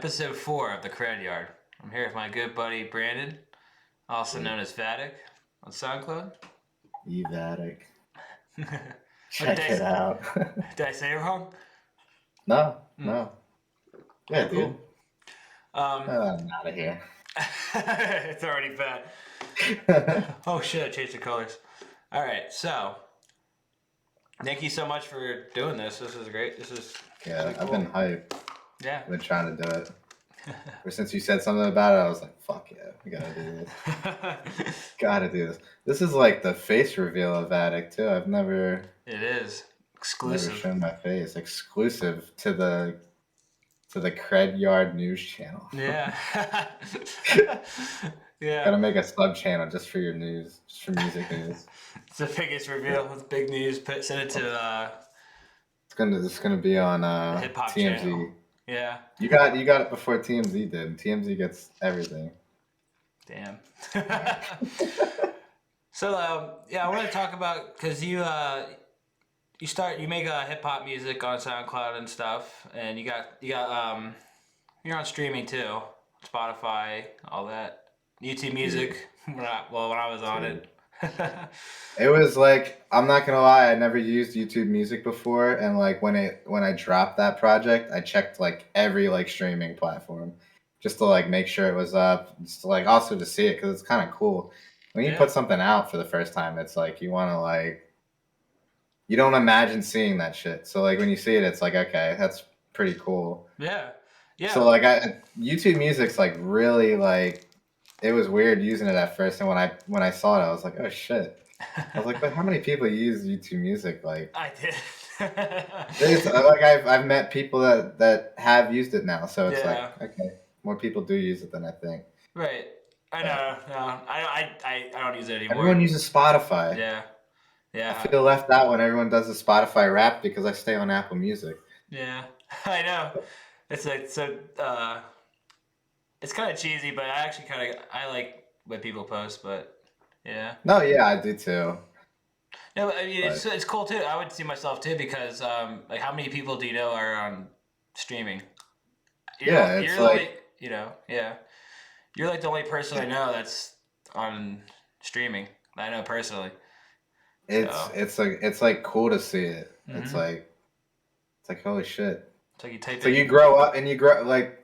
episode 4 of the Kred Yard. I'm here with my good buddy Brandan, also known as Vatic, on SoundCloud. Vatic. Check it out. Did I say it wrong? No. Cool. Yeah, dude. I'm out of here. It's already bad. Oh shit, I changed the colors. Alright, so thank you so much for doing this. This is great. This is Yeah, cool. I've been hyped. Yeah. I've been trying to do it. Ever since you said something about it, I was like, fuck yeah, we gotta do this. Gotta do this. This is like the face reveal of Vatic too. I've never It is. Exclusive. Never shown my face. Exclusive to the Kred Yard news channel. Yeah. Yeah. Gotta make a sub channel just for your news, just for music news. It's the biggest reveal with big news. Send it to It's gonna be on hip hop TMZ. channel. Yeah. You got it before TMZ did. TMZ gets everything. Damn. So I want to talk about because you make hip hop music on SoundCloud and stuff, and you're on streaming too, Spotify, all that, YouTube Music. When I was on it. It was like, I'm not gonna lie, I never used YouTube Music before, and like when I dropped that project, I checked like every like streaming platform just to like make sure it was up, just to like also to see it because it's kind of cool. When you put something out for the first time, it's like you want to like, you don't imagine seeing that shit. So like when you see it, it's like, okay, that's pretty cool. Yeah. So like YouTube Music's like really like, it was weird using it at first, and when I saw it, I was like, oh shit. I was like, but how many people use YouTube Music? Like I did. it's like I've met people that have used it now, so it's like, okay, more people do use it than I think. Right. I know. No, I don't use it anymore. Everyone uses Spotify. Yeah. Yeah. I feel left out when everyone does the Spotify Wrapped because I stay on Apple Music. Yeah, I know. It's like so. It's kind of cheesy, but I like when people post. But yeah. No, yeah, I do too. No, I mean it's cool too. I would see myself too because like how many people do you know are on streaming? You're like you're like the only person I know that's on streaming. I know personally. It's like cool to see it. Mm-hmm. It's like holy shit. It's like you type. So you grow up and you grow like,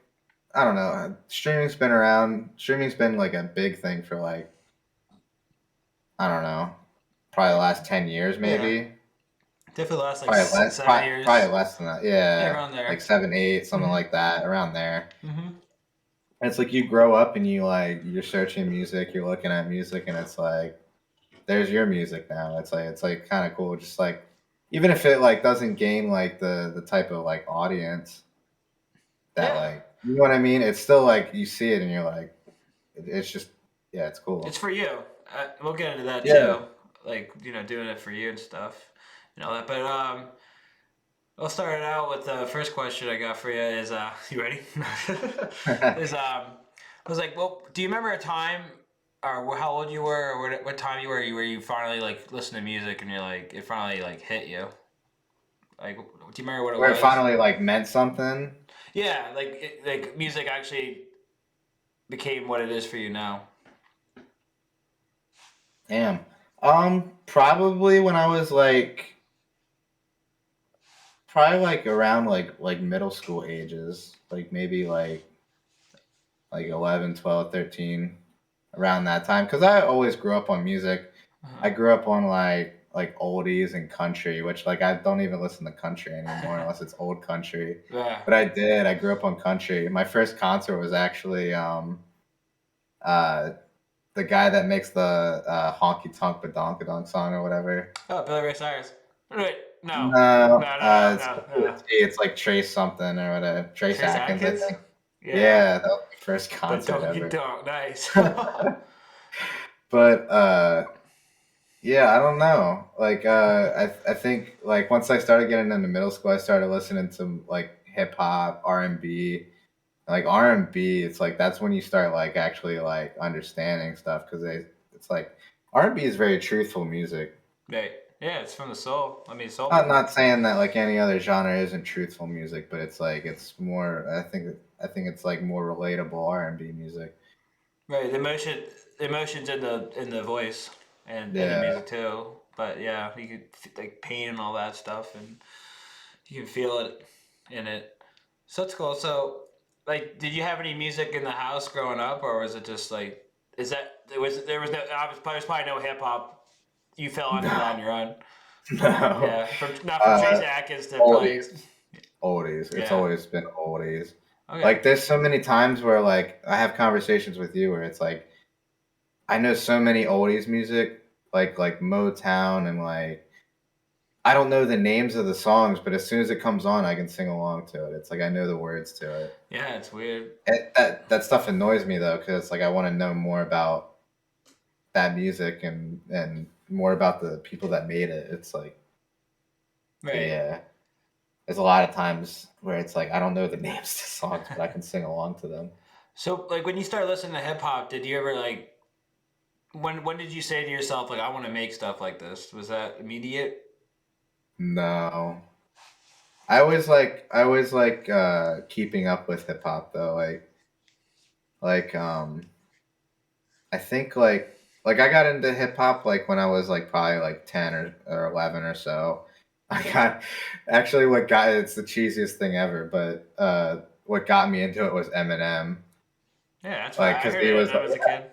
I don't know. Streaming's been around. Streaming's been like a big thing for like, I don't know, probably the last 10 years maybe. Yeah. Definitely the last like 7 years. Probably less than that. Yeah, around there. Like 7, 8, something like that, around there. Mm-hmm. And it's like you grow up and you're searching music, you're looking at music, and it's like, there's your music now. It's like kind of cool. Just like, even if it like doesn't gain like the type of like audience that like, you know what I mean? It's still like you see it and you're like, it's just, yeah, it's cool. It's for you. We'll get into that too. Like, doing it for you and stuff and all that. But I'll start it out with the first question I got for you is, you ready? I was like, well, do you remember a time or how old you were or what time you were where you finally like listened to music and you're like, it finally like hit you? Like, do you remember what it was? Where it finally like meant something? Yeah, like music actually became what it is for you now. Damn. Probably when I was like, around like middle school ages, like maybe like 11, 12, 13, around that time. Because I always grew up on music. Uh-huh. I grew up on like oldies and country, which like I don't even listen to country anymore unless it's old country. Yeah. But I grew up on country. My first concert was actually the guy that makes the honky tonk badonkadonk song or whatever. Oh, Billy Ray Cyrus. Wait, no. It's like Trace something or whatever. Trace Atkins, I think. Yeah, that was my first concert ever. Nice. But yeah, I don't know. Like I think like once I started getting into middle school, I started listening to like hip hop, R&B. Like R&B, it's like that's when you start like actually like understanding stuff because it's like R&B is very truthful music. Right. Yeah, it's from the soul. I mean, soul I'm music. not saying that like any other genre isn't truthful music, but it's like it's more. I think it's like more relatable R&B music. Right, the emotions in the voice and the Yeah. music too. But yeah, you could like pain and all that stuff, and you can feel it in it. So it's cool. So, like, did you have any music in the house growing up, or was it just like, is that there was no there's probably no hip hop. You fell onto that on No. your own. No. Yeah, from not from Uh, Trace Atkins to probably oldies. Oldies. It's yeah. always been oldies. Okay. Like there's so many times where like I have conversations with you where it's like I know so many oldies music, like Motown and like I don't know the names of the songs, but as soon as it comes on, I can sing along to it. It's like I know the words to it. Yeah, it's weird. That stuff annoys me though, because like I want to know more about that music and more about the people that made it. It's like, but Right. yeah, there's a lot of times where it's like I don't know the names to songs, but I can sing along to them. So, like, when you started listening to hip hop, did you ever like when did you say to yourself like I want to make stuff like this? Was that immediate? No, I always like keeping up with hip hop though. Like I think like I got into hip hop like when I was like probably like 10 or 11 or so. I got actually what got it's the cheesiest thing ever, but what got me into it was Eminem. Yeah, that's what Like I cuz heard he was Eminem as a kid.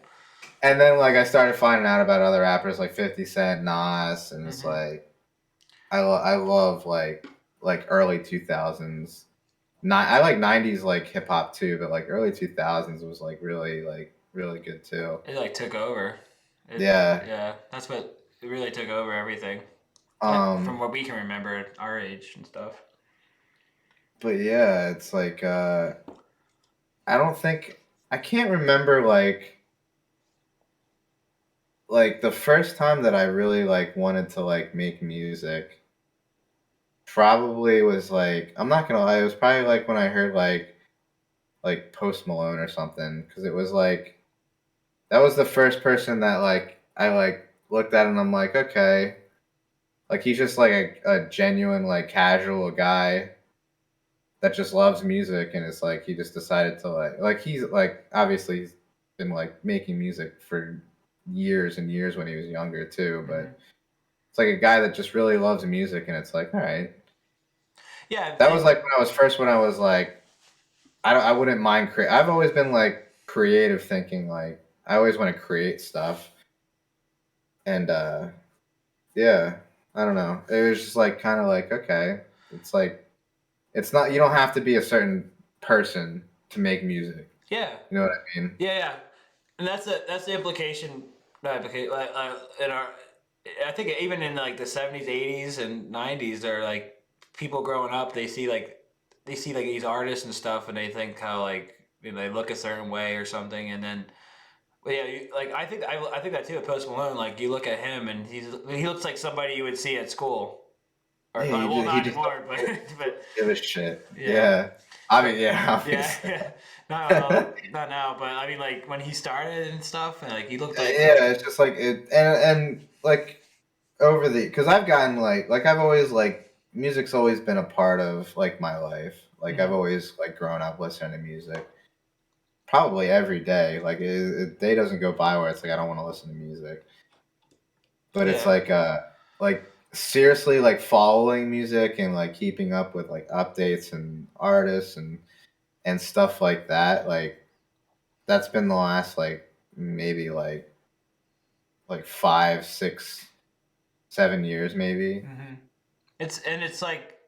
and then like I started finding out about other rappers like 50 Cent, Nas, and it's Hmm. like I love like early 2000s. Not I like 90s like hip hop too, but like early 2000s was like really good too. It like took over. It Yeah. yeah, that's what it really took over everything. From Um what we can remember at our age and stuff. but yeah, it's like I don't think I can't remember like the first time that I really like wanted to like make music probably was like I'm not gonna lie, it was probably like when I heard like Post Malone or something because it was like that was the first person that like I like looked at and I'm like okay like he's just like a genuine like casual guy that just loves music and it's like he just decided to like he's like obviously he's been like making music for years and years when he was younger too but Hmm. it's like a guy that just really loves music and it's like all right Yeah, that was like when I was like I wouldn't mind create I've always been like creative thinking like I always want to create stuff and yeah I don't know it was just like kind of like okay it's like it's not you don't have to be a certain person to make music. yeah, You know what I mean? yeah, and that's the implication. Not implication like in our. I think even in like the 70s, 80s, and 90s, they're like people growing up. They see like these artists and stuff, and they think how like they look a certain way or something, and then well, yeah, like I think that too. With Post Malone, like you look at him and he looks like somebody you would see at school, or Yeah, well, he not just anymore, but don't but give a shit. yeah, Yeah, I mean, but yeah, yeah, obviously. yeah, not now, but I mean like when he started and stuff, and like he looked like Yeah, it's just like it, and like over the because I've gotten like I've always like music's always been a part of like my life. Like I've mhm. always like grown up listening to music, probably every day. Like day doesn't go by where it's like I don't want to listen to music. But it's Yeah, like seriously like following music and like keeping up with like updates and artists and stuff like that like that's been the last like maybe like 5, 6, 7 years maybe. hmm it's like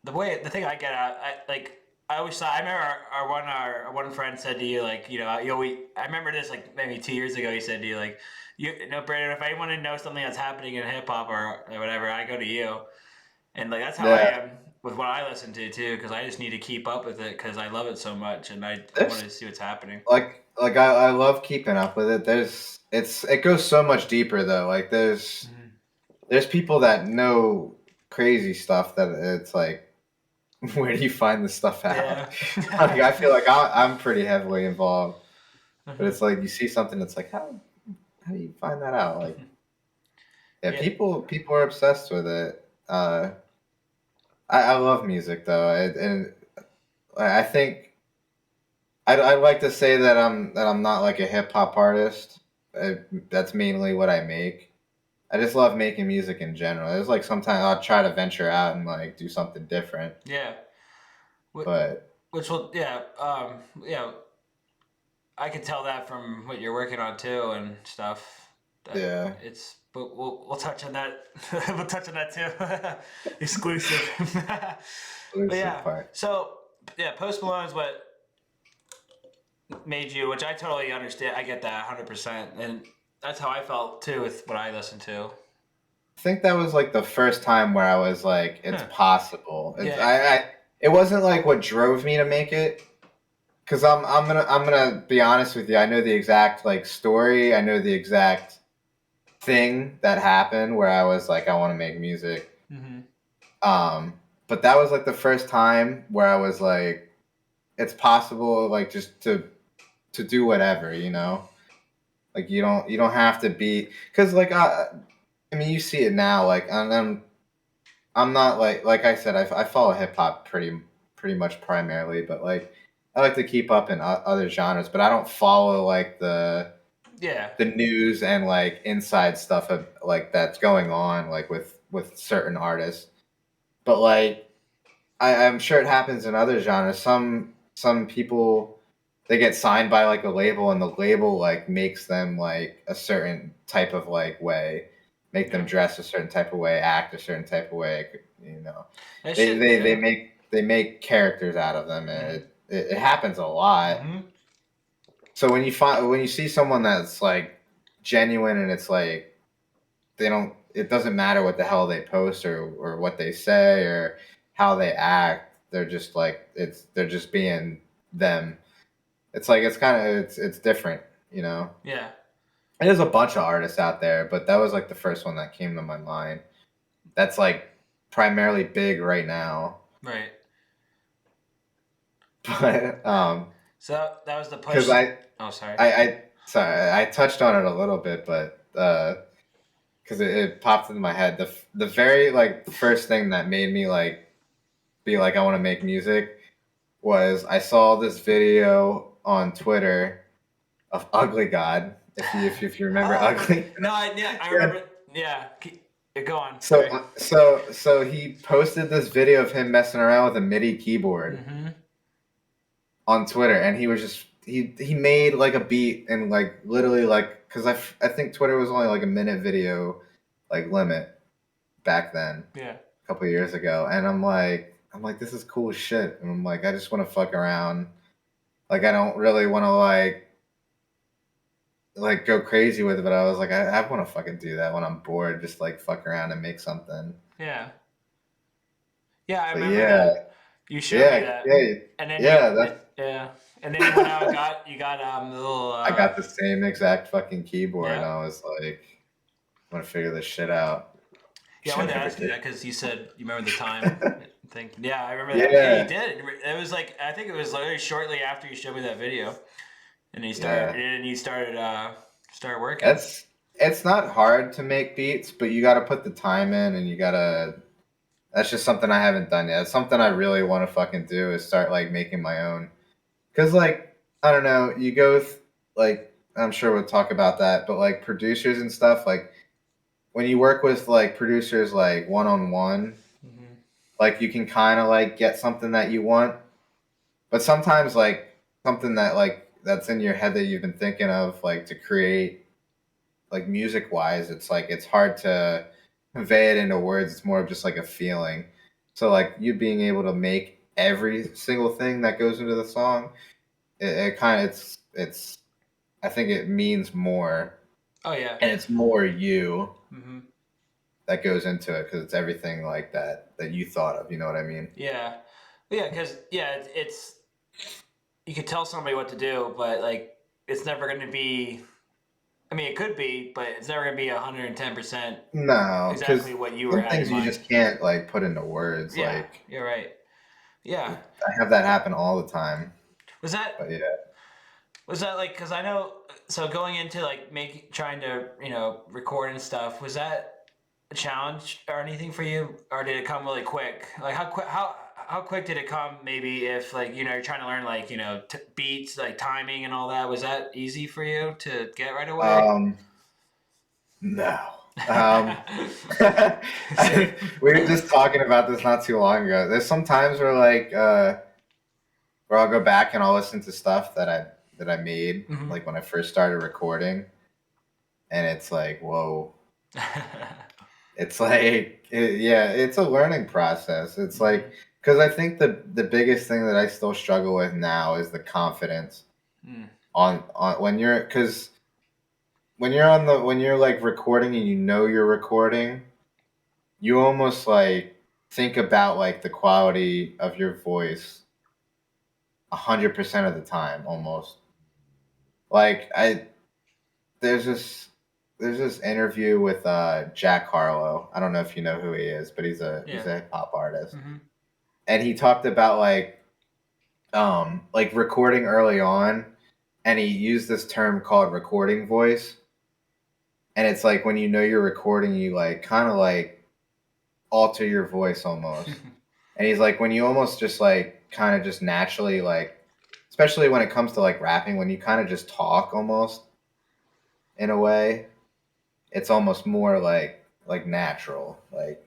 the thing I get at, like I always thought I remember our one friend said to you like you always I remember this like maybe 2 years ago he said to you like you know Brandon if I want to know something that's happening in hip hop or whatever I go to you and like that's how I Yeah, am with what I listen to too because I just need to keep up with it because I love it so much and I want there's to see what's happening. I love keeping up with it. It goes so much deeper though. Like Hmm. there's people that know crazy stuff that it's like where do you find this stuff Yeah. out? Like I feel like I'm pretty heavily involved, but Hmm. it's like you see something that's like how do you find that out? Like Yeah, Yeah. people are obsessed with it. I love music though, and I think I'd like to say that I'm not like a hip hop artist. That's mainly what I make. I just love making music in general. It's like sometimes I'll try to venture out and like do something different, Yeah. but Which will, yeah, I could tell that from what you're working on too and stuff. That yeah, but we'll touch on that. We'll touch on that too. Exclusive. But exclusive yeah, part. so yeah, Post Malone is what made you, which I totally understand. I get that 100%, and that's how I felt too with what I listened to. I think that was like the first time where I was like, it's Huh. possible. Yeah. It wasn't like what drove me to make it. Cause I'm gonna be honest with you. I know the exact like story. I know the exact thing that happened where I was like, I want to make music. Mm-hmm. Um, but that was like the first time where I was like, it's possible, like just to do whatever, you know. Like you don't have to be, cause like I mean you see it now. Like I'm not like I said I follow hip hop pretty much primarily, but like I like to keep up in other genres, but I don't follow like Yeah. the news and like inside stuff of like that's going on like with certain artists. But like I'm sure it happens in other genres. Some people they get signed by like a label and the label like makes them like a certain type of like way, make them Yeah. dress a certain type of way, act a certain type of way. You know, That shit. Yeah. they make characters out of them, and Mm-hmm. it happens a lot. Mm-hmm. So when you see someone that's like genuine and it's like they don't it doesn't matter what the hell they post or what they say or how they act, they're just like they're just being them. It's like it's kind of it's different, you know. Yeah. And there's a bunch of artists out there, but that was like the first one that came to my mind that's like primarily big right now. Right. But So that was the because push. Oh, sorry. I sorry, I touched on it a little bit, but because it popped into my head. The very like first thing that made me like be like I want to make music was I saw this video on Twitter of Ugly God. If you remember Oh Ugly. no! I Yeah. remember. Yeah. Go on. So Sorry. so he posted this video of him messing around with a MIDI keyboard Mm-hmm. on Twitter, and he was just he made like a beat and like literally like because I think Twitter was only like a minute video like limit back then Yeah. a couple of years ago, and I'm like this is cool as shit, and I'm like I just want to fuck around, like I don't really want to like go crazy with it, but I was like I want to fucking do that when I'm bored, just like fuck around and make something. Yeah. Yeah. I So remember that. You showed me that, yeah, and then yeah. That's yeah, and then you went out and got the little I got the same exact fucking keyboard, and yeah. I was like, I'm gonna figure this shit out. Yeah, I Shit wanted to never ask you did. that because you said you remember the time thing. Yeah, I remember that. Yeah, you Yeah, did. It was like I think it was literally shortly after you showed me that video, and yeah. you started working. That's it's not hard to make beats, but you got to put the time in, and you gotta. That's just something I haven't done yet. It's something I really want to fucking do is start like making my own. Cause like I don't know, you go like I'm sure we'll talk about that, but like producers and stuff, like when you work with like producers like one on one, Mm-hmm. like you can kind of like get something that you want, but sometimes like something that like that's in your head that you've been thinking of like to create like music wise, it's like it's hard to convey it into words. It's more of just like a feeling. So like you being able to make every single thing that goes into the song, it kind of it's I think it means more, Oh yeah. and it's more you Mm-hmm. that goes into it because it's everything like that you thought of. You know what I mean? Yeah, yeah, because it's you could tell somebody what to do, but like it's never going to be. I mean, it could be, but it's never going to be 110% No, exactly because what you were some had in things you mind. just can't like put into words. Yeah, Like you're right. Yeah. I have that happen all the time. Was But that yeah, was that like because I know so going into like making trying to record and stuff was that a challenge or anything for you, or did it come really quick? Like how quick did it come? Maybe if like you're trying to learn like beats, like timing and all that. Was that easy for you to get right away? Um, no. Um, we were just talking about this not too long ago. There's some times where like where I'll go back and I'll listen to stuff that I made Mhm. like when I first started recording, and it's like, whoa. It's like, yeah, it's a learning process. It's like, because I think the biggest thing that I still struggle with now is the confidence Mm. on when you're, because when you're like recording and you know you're recording, you almost like think about like the quality of your voice 100% of the time, almost. Like there's this there's this interview with Jack Harlow. I don't know if you know who he is, but he's Yeah. a hip hop artist, Mm-hmm. and he talked about like recording early on, and he used this term called recording voice, and it's like when you know you're recording, you like kind of like alter your voice almost, and he's like when you almost just like kind of just naturally like, especially when it comes to like rapping, when you kind of just talk almost in a way, it's almost more like natural, like.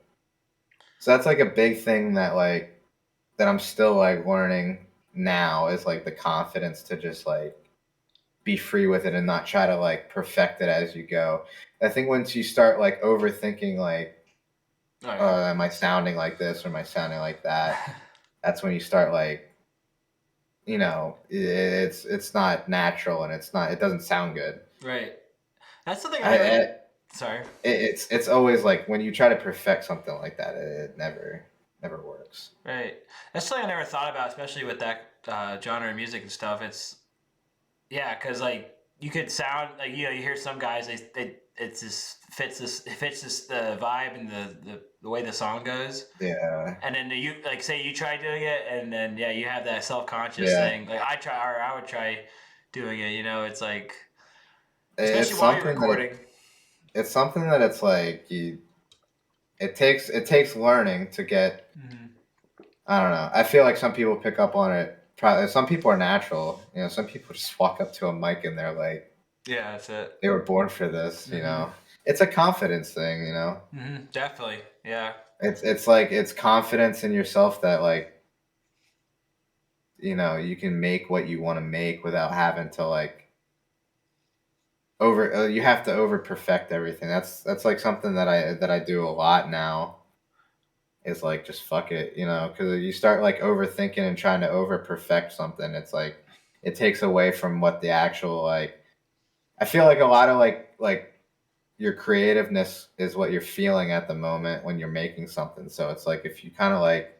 So that's like a big thing that I'm still like learning now is like the confidence to just like be free with it and not try to like perfect it as you go. I think once you start like overthinking like, Oh yeah. am I sounding like this or am I sounding like that? That's when you start like, it's not natural and it doesn't sound good. Right. That's something I I, never. I Sorry. it's always like when you try to perfect something like that, it never works. Right. That's something I never thought about, especially with that genre of music and stuff. It's yeah, because like you could sound like you hear some guys they it's just fits this the vibe and the way the song goes, Yeah, and then you like say you try doing it, and then yeah you have that self conscious yeah. thing. Like I would try doing it. It's like It's especially while you're something that recording. it's something that it's like it takes learning to get. Hmm. I don't know. I feel like some people pick up on it. Probably some people are natural. Some people just walk up to a mic and they're like Yeah, that's it. they were born for this. Hmm. It's a confidence thing. Definitely. Yeah. It's like it's confidence in yourself that like you can make what you want to make without having to like over. You have to over perfect everything. That's like something that I do a lot now. Is like just fuck it, because you start like overthinking and trying to over perfect something. It's like it takes away from what the actual like. I feel like a lot of like your creativeness is what you're feeling at the moment when you're making something. So it's like if you kind of like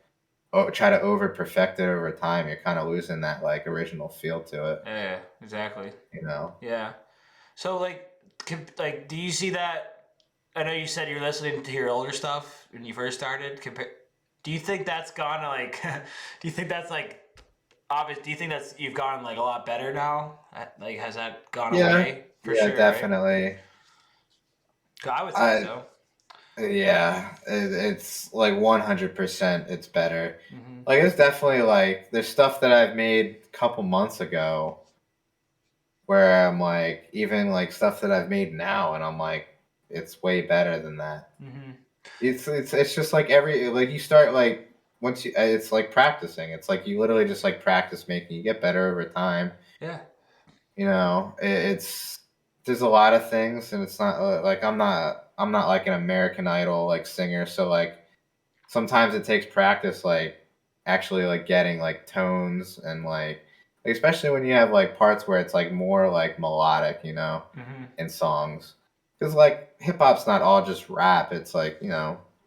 try to over perfect it over time, you're kind of losing that like original feel to it. Yeah. Exactly. You know? Yeah. So like, do you see that? I know you said you're listening to your older stuff when you first started. Do you think that's gone like? Do you think that's like obvious? Do you think that's you've gone like a lot better now? Like, has that gone Yeah, away for yeah, sure? Right? definitely. 'Cause I would say I so. Yeah, it's like 100%. It's better. Hmm. Like it's definitely like there's stuff that I've made a couple months ago where I'm like even like stuff that I've made now, and I'm like it's way better than that. Hmm. It's just like every like you start like once you it's like practicing. It's like you literally just like practice making. You get better over time. Yeah. It's there's a lot of things, and it's not like I'm not like an American Idol like singer, so like sometimes it takes practice like actually like getting like tones and like especially when you have like parts where it's like more like melodic, Hmm. in songs. Because like hip hop's not all just rap. It's like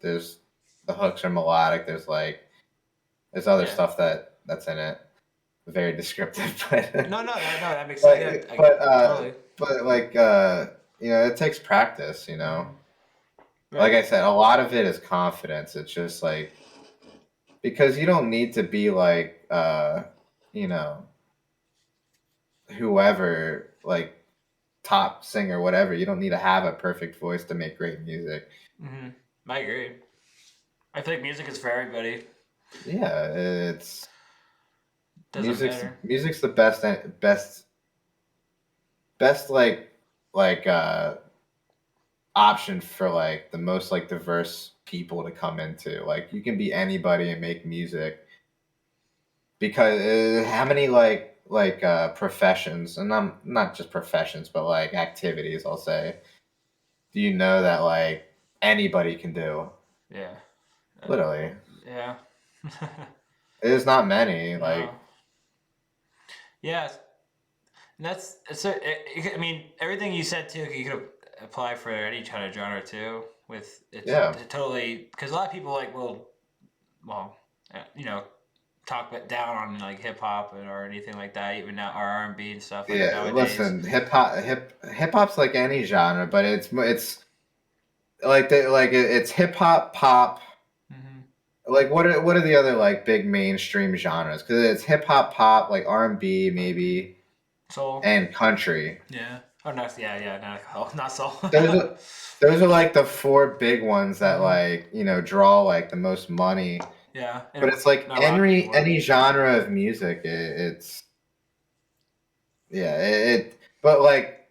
there's the hooks are melodic. There's other Yeah. stuff that's in it. Very descriptive, but No, no, no, no. That makes sense. Yeah. but but uh Totally. but like it takes practice. Hmm. Like Right. I said, a lot of it is confidence. It's just like because you don't need to be like you know whoever like top singer whatever. You don't need to have a perfect voice to make great music. Hmm. I agree. I think music is for everybody. Yeah, it's Doesn't matter. music's the best like option for like the most like diverse people to come into. Like you can be anybody and make music because how many professions, and not just professions but like activities, I'll say, do you know that like anybody can do? Yeah. Literally. Yeah. There's not many. No. Like, Yeah. And that's so. I mean, everything you said too, you could apply for any kind of genre too. With it's yeah, totally because a lot of people like well, you know, talk down on like hip hop or anything like that, even now or R&B and stuff like yeah. nowadays. Listen, hip hop's like any genre, but it's like it's hip hop, pop. Hmm. Like what are the other like big mainstream genres? Because it's hip hop, pop, like R&B maybe, Soul. and country. Yeah. Oh no. Yeah. Yeah. Not soul. Those are those are like the four big ones that Hmm. like draw like the most money. Yeah. But And it's like not rock anymore. any genre of music, it's yeah but like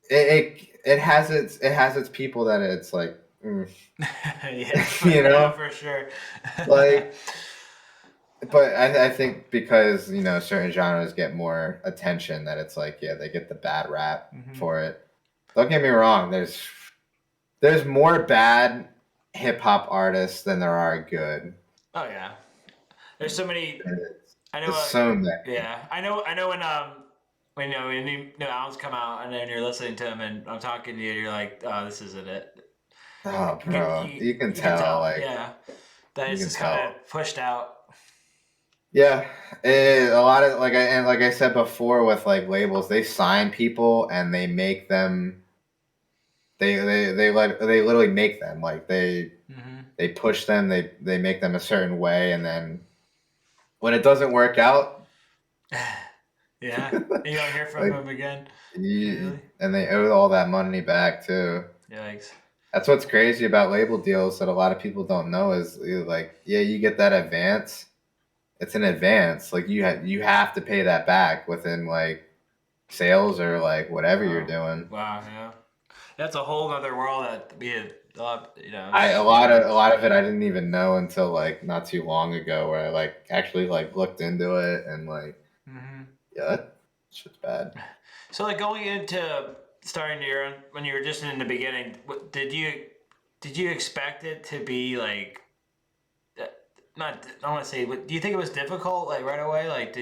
it has its people that it's like Yeah. you Yeah. know For sure. like but I think because certain genres get more attention that it's like yeah they get the bad rap Hmm. for it. Don't get me wrong, there's more bad hip hop artists than there are good. Oh yeah. There's so many. I know. It's so many. Yeah. I know. I know when when new albums come out and then you're listening to them and I'm talking to you, you're like, oh, this isn't it. Oh bro, you can You can tell, tell. like Yeah. That you it's can just kind tell. of pushed out. Yeah, a lot of like I said before with like labels, they sign people and they make them. They literally make them like Hmm. they push them. They make them a certain way, and then when it doesn't work out, Yeah. You don't hear from like him again. you Really? and they owe all that money back too. Yikes. That's what's crazy about label deals that a lot of people don't know is like yeah you get that advance. It's an advance. Like you have to pay that back within like sales or like whatever you're Wow. doing. Wow. Yeah. That's a whole other world that we had. A lot of it I didn't even know until like not too long ago where I like actually like looked into it and like Hmm. yeah that shit's bad. So like going into starting your own when you were just in the beginning, did you expect it to be like uh, not I want to say do you think it was difficult like right away like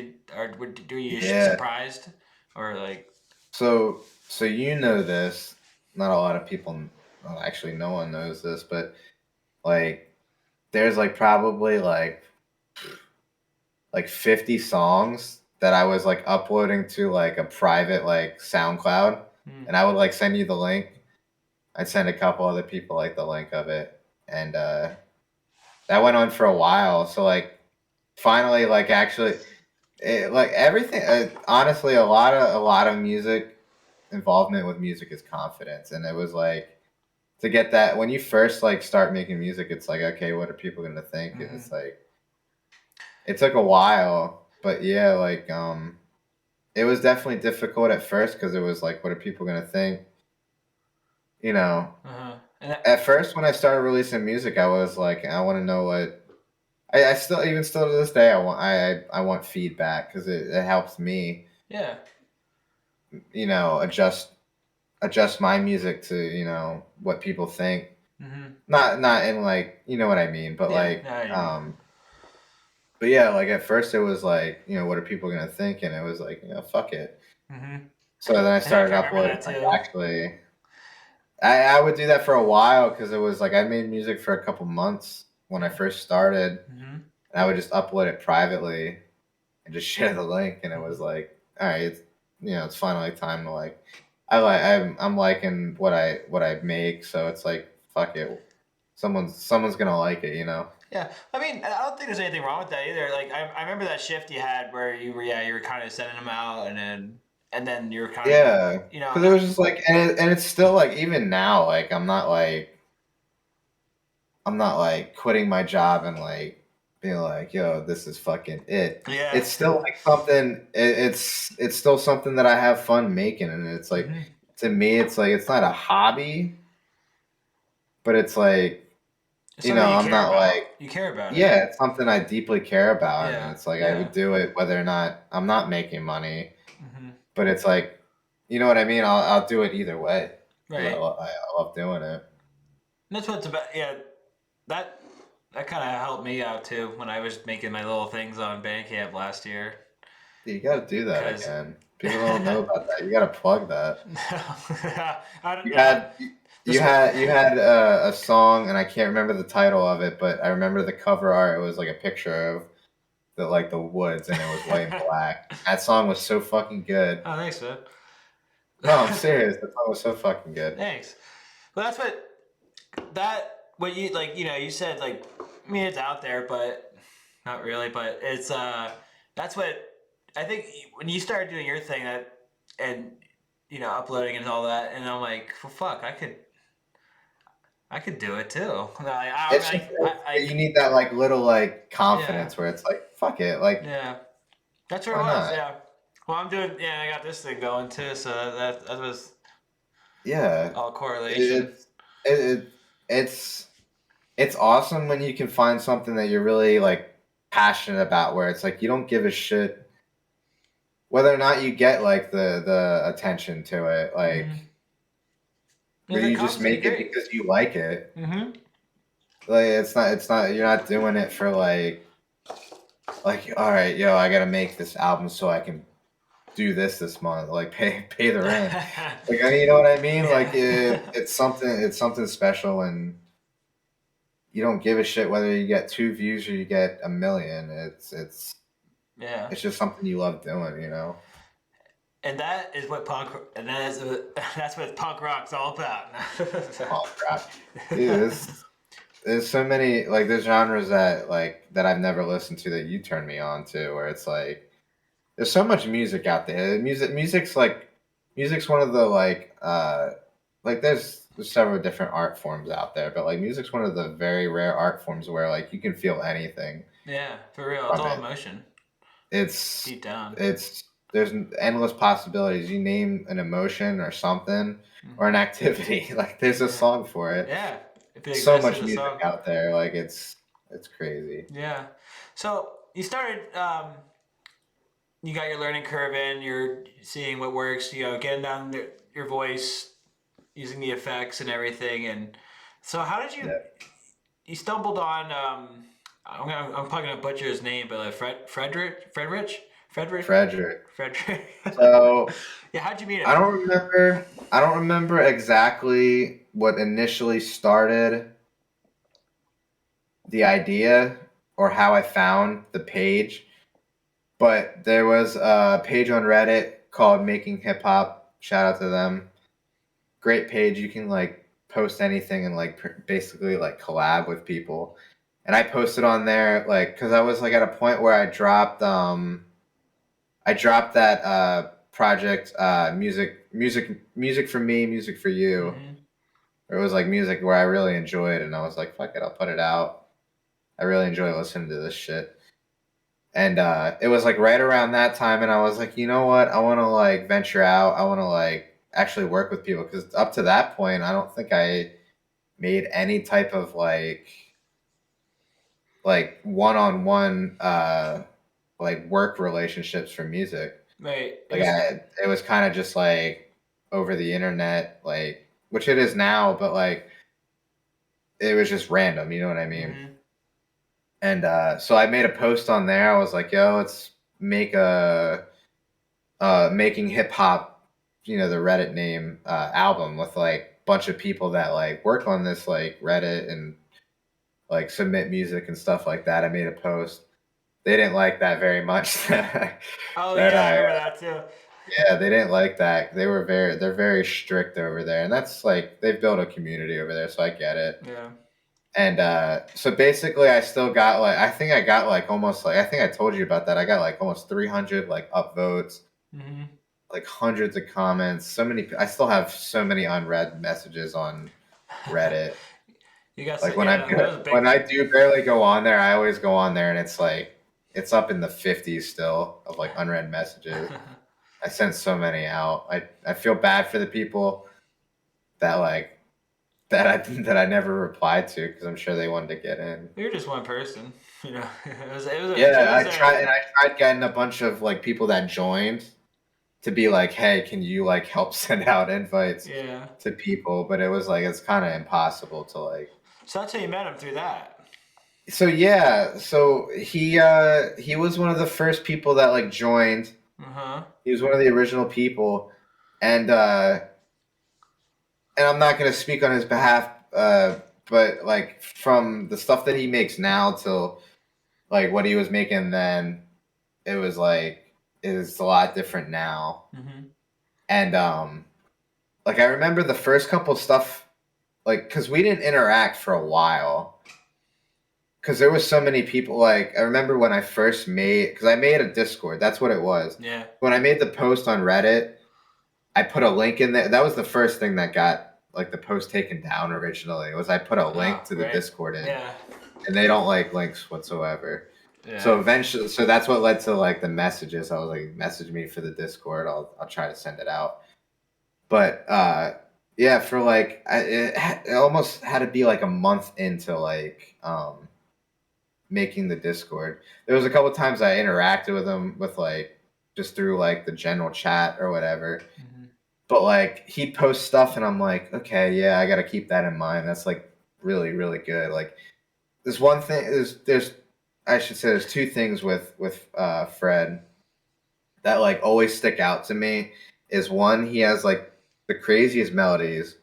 were you Yeah. surprised or like So you know this. Not a lot of people. Well, actually, no one knows this, but like there's like probably like 50 songs that I was like uploading to like a private like SoundCloud, hmm, and I would like send you the link. I'd send a couple other people like the link of it, and that went on for a while. So like finally, like actually, like everything. Honestly, a lot of music involvement with music is confidence, and it was like to get that when you first like start making music, it's like okay, what are people gonna think? And hmm. it's like it took a while, but yeah, like it was definitely difficult at first because it was like, what are people gonna think? You know, Uh-huh. And that, at first when I started releasing music, I was like, I want to know what I still even still to this day I want feedback because it helps me yeah. adjust my music to what people think. Hmm. Not in like what I mean, but Yeah, like no, I mean. but yeah, like at first it was like what are people gonna think, and it was like fuck it. Hmm. So then I I think started I remember uploading that like too. actually I would do that for a while because it was like I made music for a couple months when I Yeah. first started, Hmm. and I would just upload it privately and just share the link, and it was Hmm. like, all right, it's it's finally time to like, I'm liking what I make, so it's like fuck it, someone's gonna like it, Yeah, I mean, I don't think there's anything wrong with that either. Like, I remember that shift you had where you were kind of sending them out, and then you were kind of, Yeah, because it was just like, and it's still like even now, like I'm not like I'm not like quitting my job and like being like, yo, this is fucking it. Yeah. It's still like something. It's still something that I have fun making, and it's like Mm-hmm. to me, it's like it's not a hobby, but it's like It's something you I'm care not about. like You care about it. yeah, it's something I deeply care about, and Yeah. it's like I Yeah. would do it whether or not I'm not making money, Mm-hmm. but it's like you know what I mean. I'll do it either way because Right. I love doing it. And that's what's about. Yeah. That that kind of helped me out too when I was making my little things on Bandcamp last year. You got to do that Because again. People don't know about that. You got to plug that. I don't You know. had This you had a song, and I can't remember the title of it, but I remember the cover art. It was like a picture of the woods, and it was white and black. That song was so fucking good. Oh, thanks, man. No, I'm serious. That song was so fucking good. Thanks. Well, that's what you like. You know, you said like, I mean, it's out there, but not really. But it's that's what I think when you started doing your thing and uploading and all that, and I'm like, well, fuck, I could do it too. It's just you need that like little like Yeah, confidence where it's like fuck it, like yeah. That's where it why was. not? Yeah. Well, I'm doing. Yeah, I got this thing going too. So that was Yeah, all correlation. it's it, it it's it's awesome when you can find something that you're really like passionate about, where it's like you don't give a shit whether or not you get like the attention to it, like Mm-hmm. where If it you comes, just it'd be make it great. because you like it. Mm-hmm. Like it's not you're not doing it for like all right, yo, I gotta make this album so I can do this month, like pay the rent. Like I mean, you know what I mean? Like Yeah. it's something special, and you don't give a shit whether you get 2 views or you get a million. Yeah. It's just something you love doing, you know. And that is what that's what punk rock's all about. Oh crap, dude, there's so many like there's genres that I've never listened to that you turn me on to, where it's like there's so much music out there. Music's one of the like there's several different art forms out there, but like music's one of the very rare art forms where like you can feel anything Yeah, for real. It's from all it. emotion It's deep down. it's there's endless possibilities. You name an emotion or something or an Hmm. activity, like there's a Yeah. song for it. Yeah. If it So exists in much a music song. out there, like it's crazy. Yeah. So you started. You got your learning curve in. You're seeing what works. Getting down your voice, using the effects and everything. And so, how did Yeah, you stumbled on? I'm probably gonna butcher his name, but like Fredricch. Frederick. Fredricch. So Yeah, how'd you meet him? I don't remember exactly what initially started the idea or how I found the page, but there was a page on Reddit called Making Hip Hop. Shout out to them. Great page. You can like post anything and like basically like collab with people. And I posted on there like cuz I was like at a point where I dropped that project music for me, music for you. Mm-hmm. It was like music where I really enjoyed, and I was like, fuck it, I'll put it out. I really enjoy listening to this shit. And it was like right around that time, and I was like, you know what? I want to like venture out. I want to like actually work with people because up to that point, I don't think I made any type of like one-on-one like work relationships for music. Right. It Like was. it was kind of just like over the internet, like which it is now, but like it was just random. You know what I mean? Mm-hmm. And so I made a post on there. I was like, "Yo, let's make a making hip hop, the Reddit name album with like a bunch of people that like work on this like Reddit and like submit music and stuff like that." I made a post. They didn't like that very much. that Oh yeah, I I remember that too. Yeah, they didn't like that. They're very strict over there, and that's like they've built a community over there, so I get it. Yeah. And so basically, I still got like I think I got like almost like I think I told you about that. I got like almost 300 like upvotes, Mm-hmm. like hundreds of comments. So many. I still have so many unread messages on Reddit. You got Like yeah, that was a big when I thing. do barely go on there, I always go on there and it's like it's up in the 50s still of like unread messages. I sent so many out. I feel bad for the people that like that I never replied to because I'm sure they wanted to get in. You're just one person, you know. It Yeah, was I tried getting a bunch of like people that joined to be like, hey, can you like help send out invites yeah. to people? But it was like it's kind of impossible to like. So that's how you met him through that. So yeah, so he was one of the first people that like joined. Uh huh. He was one of the original people, and I'm not gonna speak on his behalf, but like from the stuff that he makes now till like what he was making then, it was like it's a lot different now. Mm-hmm. And like I remember the first couple stuff, like because we didn't interact for a while, because there was so many people. Like I remember when I first made, because I made a Discord. That's what it was. Yeah. When I made the post on Reddit, I put a link in there. That was the first thing that got like the post taken down originally. Was I put a link Oh, to the right. Discord in, Yeah. and they don't like links whatsoever. Yeah. So eventually, so that's what led to like the messages. I was like, message me for the Discord. I'll try to send it out. But yeah, for like it almost had to be like a month into like making the Discord. There was a couple times I interacted with him with like just through like the general chat or whatever. Mm-hmm. But like he posts stuff and I'm like, okay, yeah, I got to keep that in mind. That's like really really good. Like there's one thing there's I should say there's two things with Fred that like always stick out to me. Is one, he has like the craziest melodies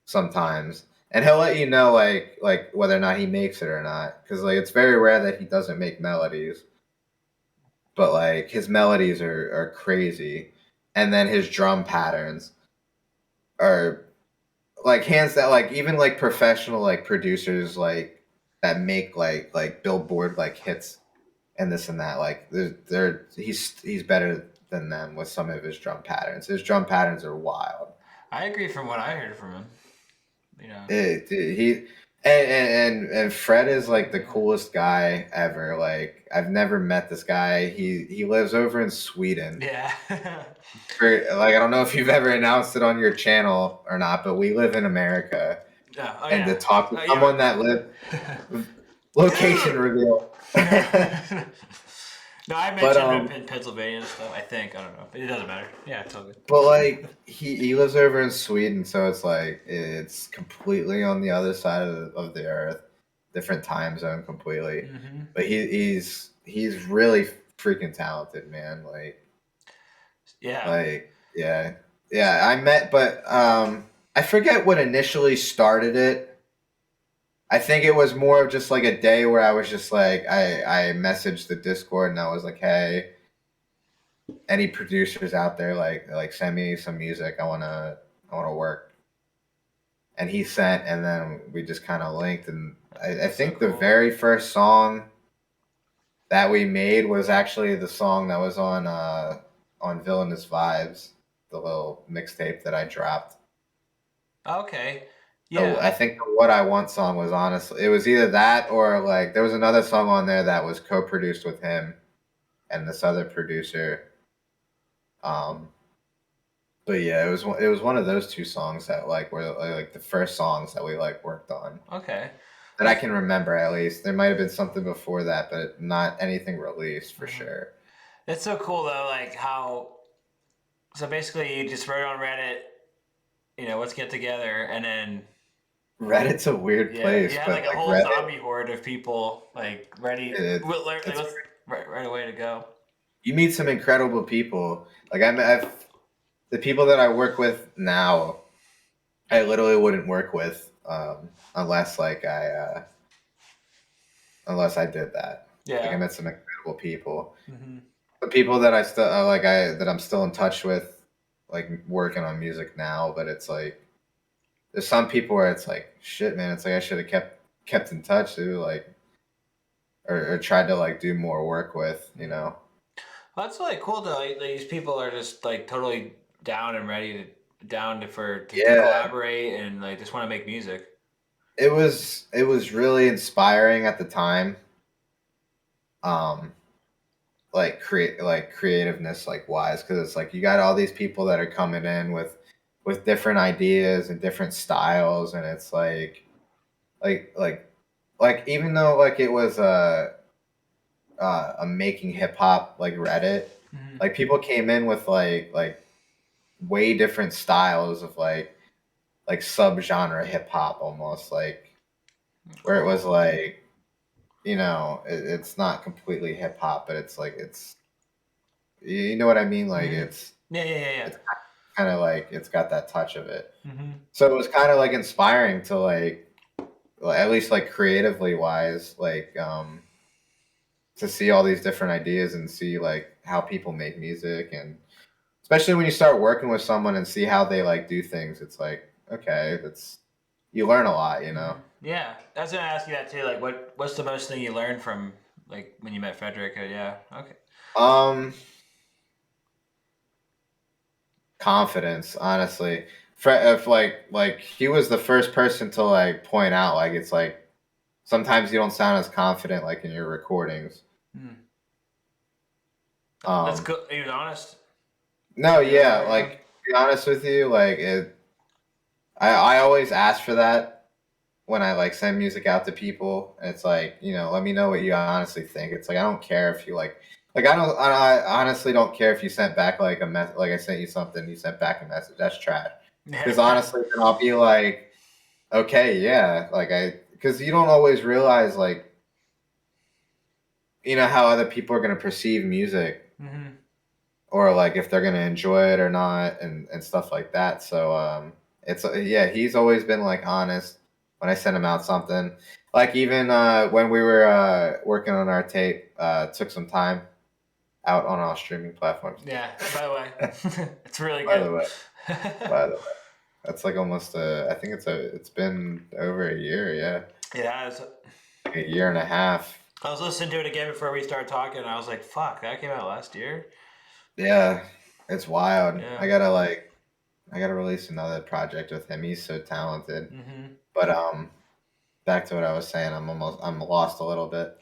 sometimes, and he'll let you know like whether or not he makes it or not, because like it's very rare that he doesn't make melodies, but like his melodies are crazy, and then his drum patterns are like hands that like even like professional like producers like that make like Billboard like hits and this and that like he's better than them with some of his drum patterns. His drum patterns are wild. I agree from what I heard from him. You know. He and Fred is like the Yeah. coolest guy ever. Like I've never met this guy. He lives over in Sweden. Yeah. For like I don't know if you've ever announced it on your channel or not, but we live in America. Yeah. Oh And yeah. to talk to Oh yeah. someone that lives location Dude. reveal. No. No, I but mentioned him in Pennsylvania and stuff. I think I don't know. It doesn't matter. Yeah, it's all good. but like he lives over in Sweden, so it's like it's completely on the other side of the earth, different time zone completely. Mm-hmm. But he's really freaking talented, man. Yeah. Like yeah, yeah. I met, but I forget what initially started it. I think it was more of just like a day where I was just like I messaged the Discord and I was like, hey, any producers out there like send me some music. I wanna work. And he sent, and then we just kind of linked. And I That's so think the cool. very first song that we made was actually the song that was on Villainous Vibes, the little mixtape that I dropped. Okay. So Yeah. I think the What I Want song was honestly it was either that or like there was another song on there that was co-produced with him and this other producer. Um, but yeah, it was one of those two songs that like were like the first songs that we like worked on Okay. that I That's can remember at least. There might have been something before that, but not anything released for uh sure. that's so cool though. Like how. So basically, you just wrote on Reddit. You know, let's get together, and then Reddit's a weird yeah, you place, had but like a like whole Reddit, zombie horde of people like ready, it, like, it's let's right away to go. you meet some incredible people. Like I've the people that I work with now, I literally wouldn't work with unless like unless I did that. Like I Yeah. met some incredible people. Hmm. The people that I still like I that I'm still in touch with, like working on music now. But it's like there's some people where it's like shit, man. It's like I should have kept in touch, dude. Like or tried to like do more work with, you know. Well, that's really cool though. Like, these people are just like totally down and ready to down to Yeah, collaborate and like just want to make music. it was really inspiring at the time. Um, creativeness wise, because it's like you got all these people that are coming in with different ideas and different styles, and it's like like even though like it was a making hip hop like Reddit, Mm-hmm. like people came in with way different styles of like subgenre hip hop almost, like where it was Cool. like, it's not completely hip hop, but it's like it's, you know what I mean, like Mm-hmm. Yeah, yeah, yeah, it's kind of like it's got that touch of it. yeah. Mm-hmm. So it was kind of like inspiring to at least like creatively wise, to see all these different ideas and see like how people make music, and especially when you start working with someone and see how they like do things, it's like, okay, that's, you learn a lot, you know. Mm-hmm. Yeah, I was gonna ask you that too. Like, what's the most thing you learned from like when you met Fredricch? Yeah. Okay. Um, Confidence, honestly. If like he was the first person to like point out like it's like sometimes you don't sound as confident like in your recordings. Mm. That's Um, good. Are you honest? no, Yeah, that's yeah, right. Yeah. like to be honest with you, like it. I always ask for that when I like send music out to people. And it's like, let me know what you honestly think. It's like I don't care if you like I honestly don't care if you sent back like a mess, like I sent you something, you sent back a message. That's trash. Because Yeah. honestly, then I'll be like, okay, yeah, because you don't always realize like how other people are gonna perceive music, Mm-hmm. or like if they're gonna enjoy it or not, and stuff like that. So it's yeah, he's always been like honest when I sent him out something. Like even when we were working on our tape, took some time out on all streaming platforms. Yeah. By the way, it's really By good. the way, by the way, that's like almost I think it's been over a year, yeah, Yeah. like a year and a half. I was listening to it again before we started talking, and I was like, "Fuck, that came out last year." Yeah, it's wild. Yeah. I gotta release another project with him. He's so talented. Mm-hmm. But back to what I was saying, I'm lost a little bit.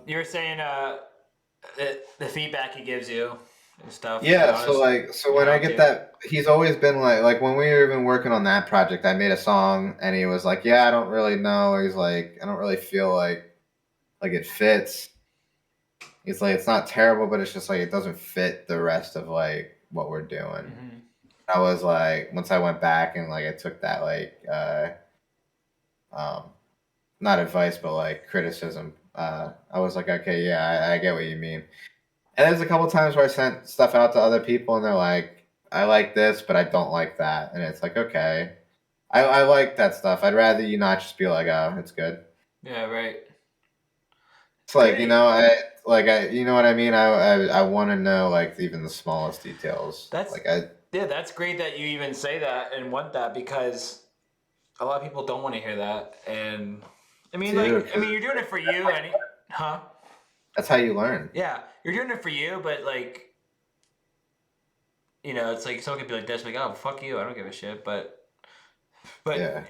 You were saying the feedback he gives you and stuff. The Yeah, so honest, like you when I helped get you. that, he's always been like when we were even working on that project, I made a song and he was like, "Yeah, I don't really know." He's like, "I don't really feel like it fits." He's like, "It's not terrible, but it's just like it doesn't fit the rest of like what we're doing." Mm-hmm. I was like, once I went back and like I took that um not advice but like criticism, I was like, okay, yeah, I get what you mean. And there's a couple times where I sent stuff out to other people and they're like, I like this but I don't like that, and it's like, okay, I like that stuff. I'd rather you not just be like, oh, it's good. Yeah. Right. It's It's like, great. you know what I mean. I want to know like even the smallest details, That's like I yeah. That's great that you even say that and want that because a lot of people don't want to hear that. And do, I because mean, you're doing it for you, huh? that's how you learn. Yeah, you're doing it for you, but like, it's like someone could be like this, like, oh, fuck you, I don't give a shit. But Yeah.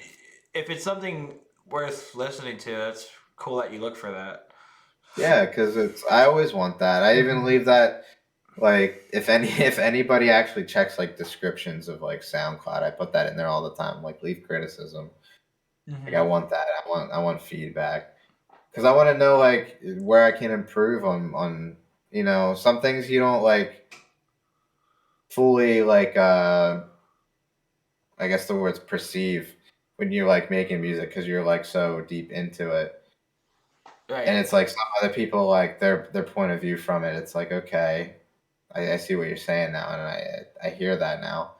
if it's something worth listening to, that's cool that you look for that. Yeah, because I always want that. I even Mm-hmm. leave that, like if anybody actually checks like descriptions of like SoundCloud, I put that in there all the time. Like leave criticism. Like I Mm-hmm. want that. I want feedback because I want to know like where I can improve on some things you don't like fully like I guess the words perceive when you're like making music because you're like so deep into it. And Right. it's like some other people like their point of view from it. It's like, okay, I see what you're saying now, and I hear that now.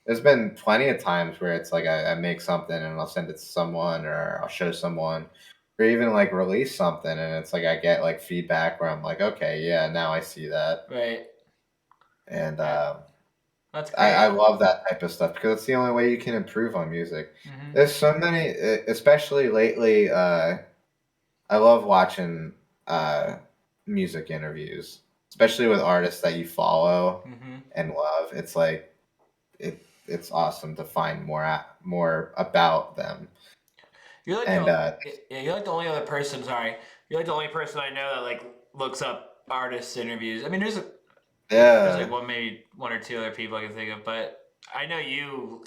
There's been plenty of times where it's like I make something and I'll send it to someone or I'll show someone, or even like release something, and it's like I get like feedback where I'm like, okay, yeah, now I see that, Right. and Yeah. That's I great. love that type of stuff because it's the only way you can improve on music. Mm-hmm. There's so many, especially lately. I love watching uh, music interviews, especially with artists that you follow Mm-hmm. and love. It's like it's awesome to find more about them. You're like And the yeah, you're like the only other person. Sorry, you're like the only person I know that like looks up artists' interviews. I mean, there's like yeah, maybe one or two other people I can think of, but I know you're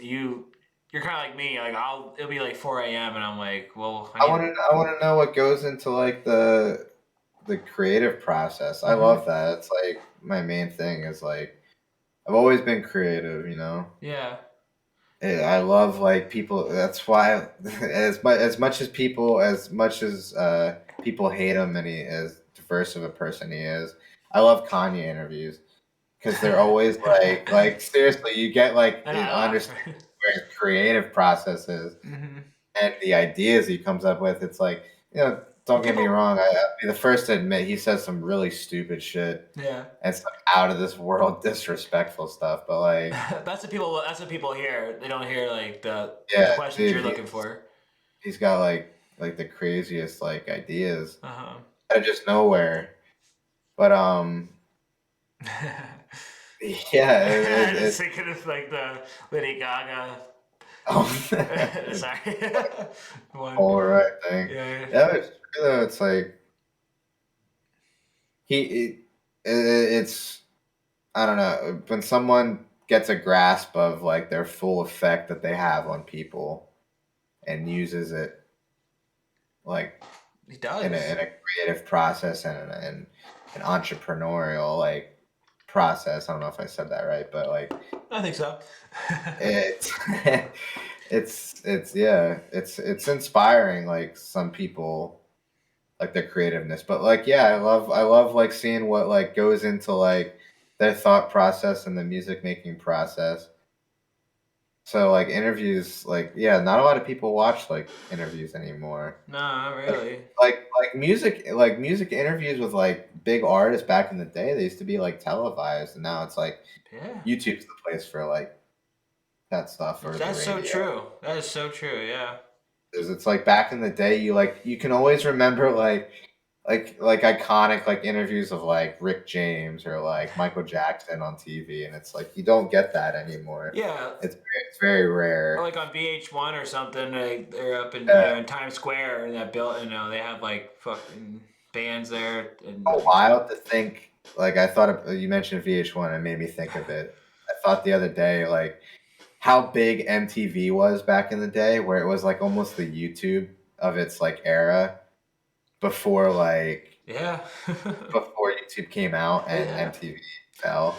kind of like me. Like it'll be like 4 a.m. and I'm like, well, I need. I want to know what goes into like the creative process. I Mm-hmm. love that. It's like my main thing is like I've always been creative, you know. Yeah. I love like people. That's why as much as people hate him and he as diverse of a person he is. I love Kanye interviews because they're always like seriously, you get like And the I laugh. understand where his creative process is Mm-hmm. and the ideas he comes up with. It's like, you know, Well, don't get me people. wrong. I'll be the first to admit he says some really stupid shit Yeah. and some out of this world disrespectful stuff. But like, That's what people. That's what people hear. They don't hear like the yeah, questions dude, you're looking for. he's got like the craziest like ideas Uh out of just nowhere. But huh. yeah, I just it thinking of like the Lady Gaga. oh, Sorry. One. all right thing. Yeah. Yeah, it's true though. It's like he, it's I don't know when someone gets a grasp of like their full effect that they have on people and uses it like He in does. a creative process and an entrepreneurial like process. I don't know if I said that right, but like I think so. it's yeah, it's inspiring like some people like their creativeness. But like yeah, I love like seeing what like goes into like their thought process and the music making process. So like interviews, like yeah, not a lot of people watch like interviews anymore. No, not Like really. like music interviews with like big artists back in the day, they used to be like televised, and now it's like Yeah. YouTube's the place for like that stuff or the That's so radio. true. That is so true. Yeah. 'Cause it's like back in the day, you can always remember like iconic like interviews of like Rick James or like Michael Jackson on TV, and it's like you don't get that anymore. Yeah. It's very Or rare. like on VH1 or something, they're up in Uh, in Times Square and that built. They have like fucking bands there and Wild to think. Like I thought you mentioned VH1, it made me think of it. I thought the other day like how big MTV was back in the day, where it was like almost the YouTube of its like era before like yeah. before YouTube came out and Yeah. MTV fell.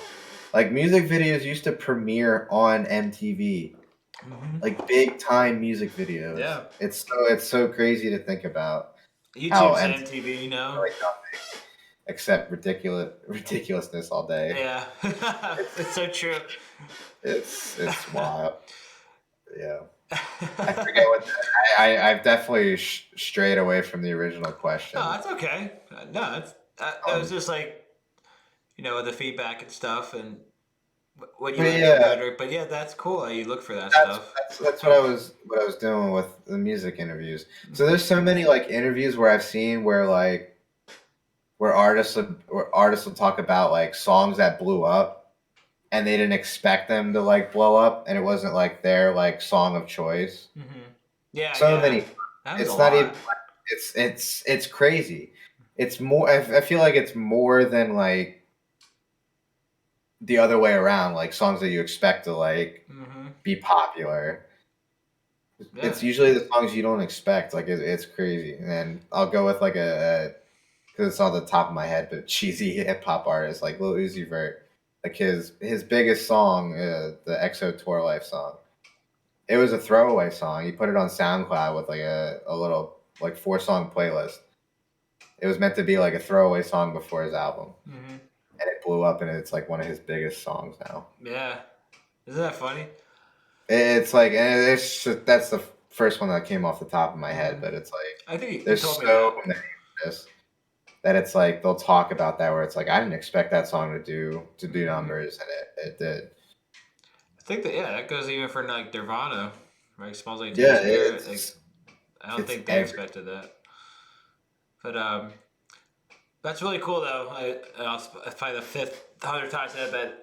Like music videos used to premiere on MTV, Hmm. like big time music videos. Yeah. It's so crazy to think about how YouTube's MTV MTV, you know. really nothing except ridiculousness all day. Yeah. It's so true. It's wild. Yeah. I forget what I've definitely strayed away from the original No, question. that's okay. No, it was Um, just like the feedback and stuff and what you but like yeah, about it. But yeah, that's cool. That you look for that that's stuff. that's what I was doing with the music interviews. So Hmm. there's so many like interviews where I've seen where like where artists will talk about like songs that blew up and they didn't expect them to like blow up and it wasn't like their like song of choice. Hmm. Yeah, So yeah. many. Happens a It's not even. lot. It's crazy. It's more. I feel like it's more than like the other way around. Like songs that you expect to like Hmm. be popular. Yeah. It's usually the songs you don't expect. Like it's crazy. And then I'll go with like a because it's on the top of my head, but cheesy hip hop artist like Lil Uzi Vert. Like his biggest song, the EXO Tour Life song. It was a throwaway song. He put it on SoundCloud with like a little like 4 song playlist. It was meant to be like a throwaway song before his album, Hmm. and it blew up, and it's like one of his biggest songs now. Yeah. Isn't that funny? It's like, and that's the first one that came off the top of my head, Hmm. but it's like I think you there's told me so that. many artists that it's like they'll talk about that where it's like I didn't expect that song to do Hmm. numbers, and it did. I think that that goes even for like Nirvana, right? Smells Like Teen Yeah, Spirit. Like I don't it's think they every expected that. But that's really cool though. It's probably the fifth, 100th time I said that.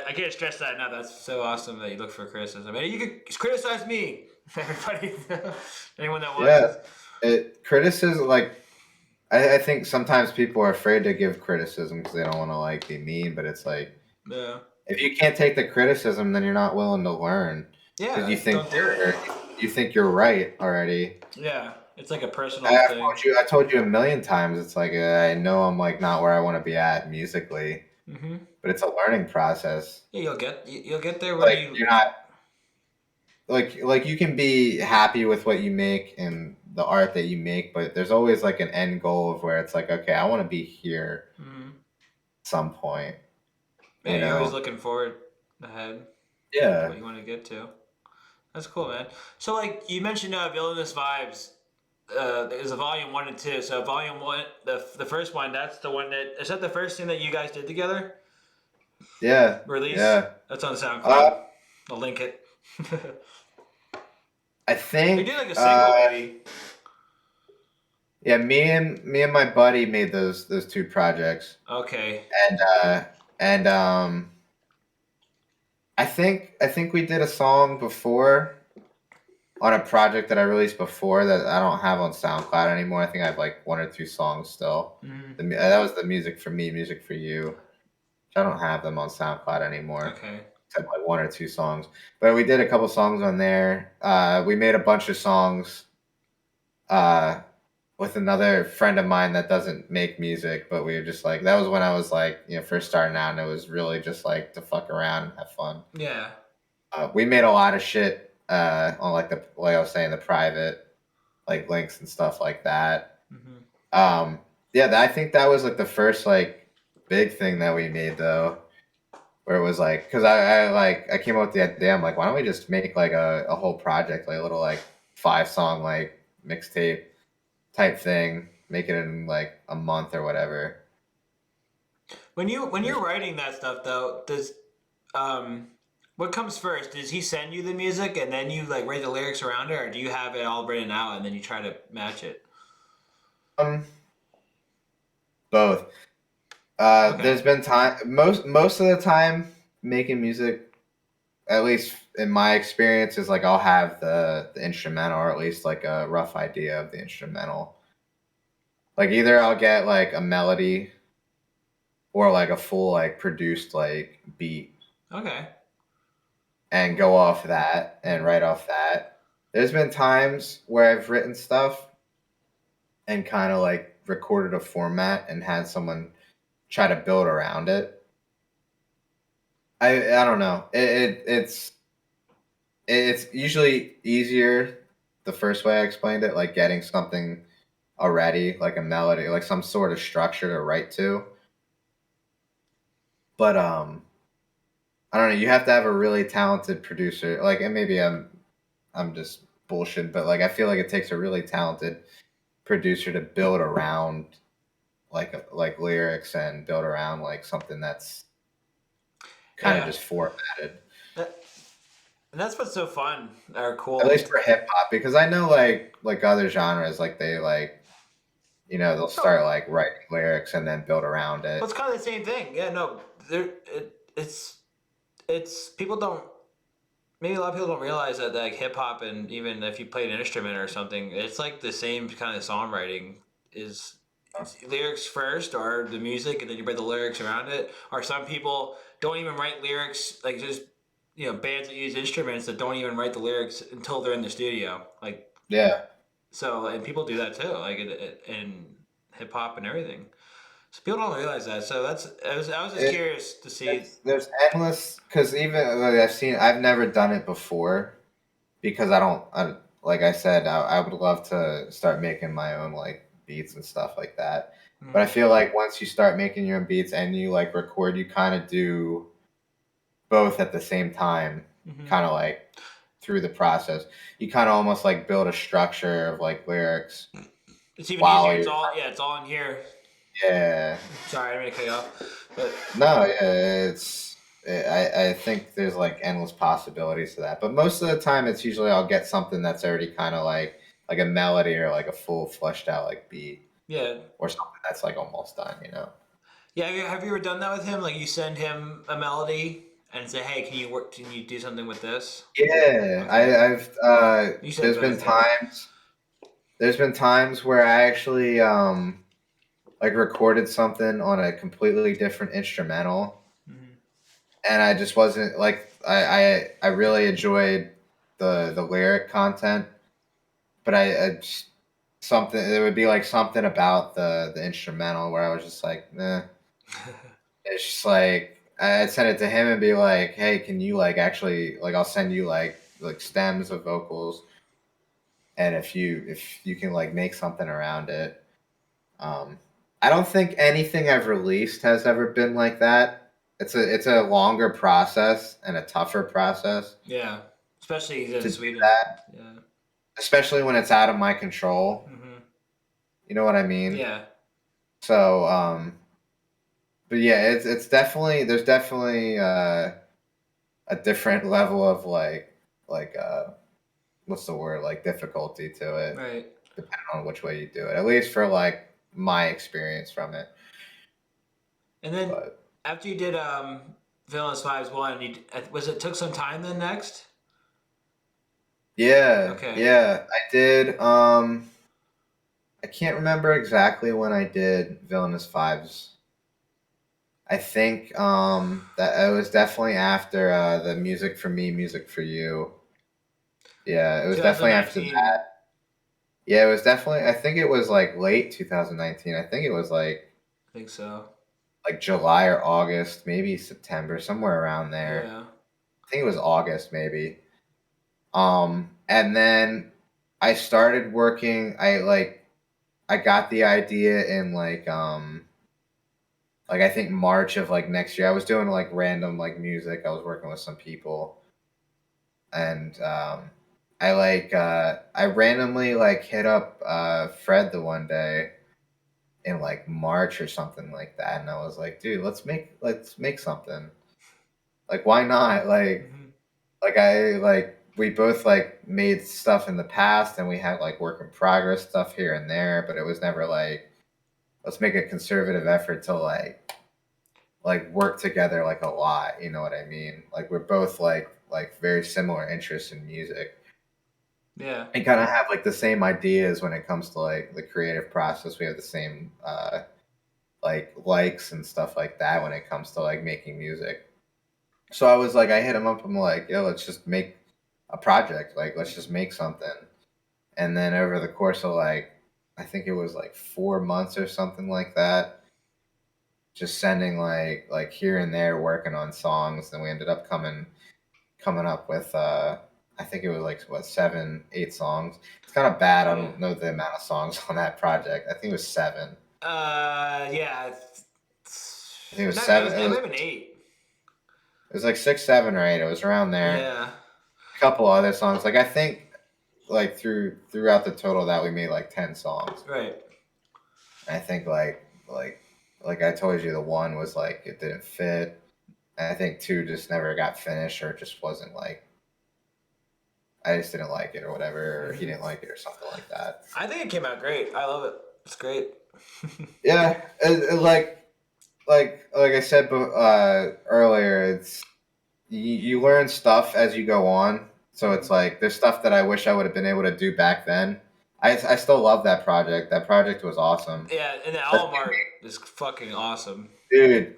I can't stress that enough. That's so awesome that you look for criticism. And you can criticize me. Everybody, anyone that Yeah, watches. criticism, like I think sometimes people are afraid to give criticism because they don't want to like be mean, but it's like Yeah. if you can't take the criticism, then you're not willing to learn because Yeah, don't do it. you think you're right already. Yeah, it's like a personal thing. I told you a million times. It's like I know I'm like not where I want to be at musically, Mm-hmm. but it's a learning process. Yeah, you'll get there when Like you. you're not like you can be happy with what you make and the art that you make, but there's always like an end goal of where it's like, okay, I want to be here Mm-hmm. at some point, Yeah, you you're always know? looking forward ahead to Yeah. what you want to get to. That's cool, man. So, like you mentioned, Villainous Vibes. There's a volume 1 and 2. So, volume 1, the first one, that's the one that is that the first thing that you guys did together? Yeah. Release. Yeah. That's on Uh, SoundCloud. I'll link it. I We did think like a single, maybe. yeah, me and my buddy made those two projects. Okay. And and I think we did a song before on a project that I released before that I don't have on SoundCloud anymore. I think I have like one or two songs still. Mm-hmm. That was the music for me, music for you. I don't have them on SoundCloud anymore, Okay. except like one or two songs. But we did a couple songs on there. We made a bunch of songs uh, with another friend of mine that doesn't make music, but we were just like that was when I was like first starting out, and it was really just like to fuck around and have fun. Yeah. We made a lot of shit on like I was saying the private like links and stuff like that. Mm-hmm. Um, yeah, I think that was like the first like big thing that we made though, where it was like because I came up with the idea. I'm like, why don't we just make like a whole project, like a little like 5 song like mixtape type thing, make it in like a month or whatever. When you're writing that stuff though, does um what comes first? Does he send you the music and then you like write the lyrics around it, or do you have it all written out and then you try to match it? Um, both. Okay. There's been time most of the time making music, at least in my experience, is like I'll have the instrumental or at least like a rough idea of the instrumental. Like either I'll get like a melody or like a full like produced like beat Okay. and Cool. go off that and write off that. There's been times where I've written stuff and kind of like recorded a format and had someone try to build around it. I don't know. It's usually easier the first way I explained it, like getting something already, like a melody, like some sort of structure to write to. But I don't know. You have to have a really talented producer. Like, and maybe I'm just bullshit, but like I feel like it takes a really talented producer to build around like lyrics and build around like something that's kind of Yeah. just formatted. That, and that's what's so fun or At cool. least for hip hop, because I know like other genres, like they like they'll No, start like writing lyrics and then build around well, it. it's kind of the same thing. Yeah, no, it's people don't maybe a lot of people don't realize that like hip hop and even if you play an instrument or something, it's like the same kind of songwriting is it's lyrics first or the music and then you write the lyrics around it. Or some people don't even write lyrics like just bands that use instruments that don't even write the lyrics until they're in the studio. Like Yeah, so and people do that too, like in hip hop and everything. So people don't realize that. So I was just it, curious to see. there's endless because even like I've never done it before because like I said, I would love to start making my own like beats and stuff like that. But I Mm-hmm. feel like once you start making your own beats and you like record, you kind of do both at the same time, Mm-hmm. kind of like through the process. You kind of almost like build a structure of like lyrics It's even easier. while It's you're all yeah. It's all in here. yeah. Sorry, I didn't mean to cut you off. But No, yeah, I think there's like endless possibilities to that. But most of the time it's usually I'll get something that's already kind of like a melody or like a full fleshed out like beat yeah, or something that's like almost done. yeah. Have you ever done that with him? Like you send him a melody and say, hey, can you work? Can you do something with this? Yeah, Okay. I've You said both, yeah. there's been times where I actually like recorded something on a completely different instrumental, Mm-hmm. and I just wasn't like I really enjoyed the lyric content, but I just something it would be like something about the instrumental where I was just like, nah. It's just like I'd send it to him and be like, hey, can you like actually like I'll send you like stems of vocals, and if you can like make something around it. Um, I don't think anything I've released has ever been like that. It's a longer process and a tougher process Yeah, especially in to do Sweden. that, Yeah. especially when it's out of my control. Mm-hmm. You know what I mean? Yeah. So, but yeah, it's definitely there's definitely a different level of like what's the word like difficulty to it, Right. depending on which way you do it. At least for like my experience from it. And then But after you did Villainous Vibes 1, was it took some time then next? yeah, Okay. yeah, I did. I can't remember exactly when I did Villainous Vibes. I think that it was definitely after the Music for Me, Music for You. Yeah, it was definitely after that. 2019. Yeah, it was definitely. I think it was like late 2019. I think it was I think so. like July or August, maybe September, somewhere around there. Yeah. I think it was August, maybe. And then I started working. I got the idea in like I think March of like next year. I was doing like random like music. I was working with some people, and I randomly like hit up Fred the one day in like March or something like that, and I was like, dude, let's make something. Like, why not? Mm-hmm. We both like made stuff in the past, and we had like work in progress stuff here and there, but it was never like let's make a conservative effort to like work together like a lot. You know what I mean? Like we're both like very similar interests in music Yeah. and kind of have like the same ideas when it comes to like the creative process. We have the same like likes and stuff like that when it comes to like making music. So I was like, I hit him up. I'm like, yo, let's just make a project. Like, let's just make something. And then over the course of like, I think it was like 4 months or something like that, just sending like here and there, working on songs. Then we ended up coming up with I think it was like what 7, 8 songs. It's kind of bad. I Yeah. don't know the amount of songs on that project. I think it was seven. Yeah. I think it was No, it seven. was. It might have been 8. It was like 6, 7, or 8. It was around there. Yeah. A couple other songs. Like I think like throughout the total that we made like 10 songs. Right. I think like I told you, the one was like it didn't fit. And I think two just never got finished, or it just wasn't like I just didn't like it or whatever, or he Mm-hmm. didn't like it or something like that. I think it came out great. I love it. It's great. Yeah, like I said earlier, it's you learn stuff as you go on. So it's like there's stuff that I wish I would have been able to do back then. I still love that project. That project was awesome. Yeah, and the But album art is fucking awesome. dude,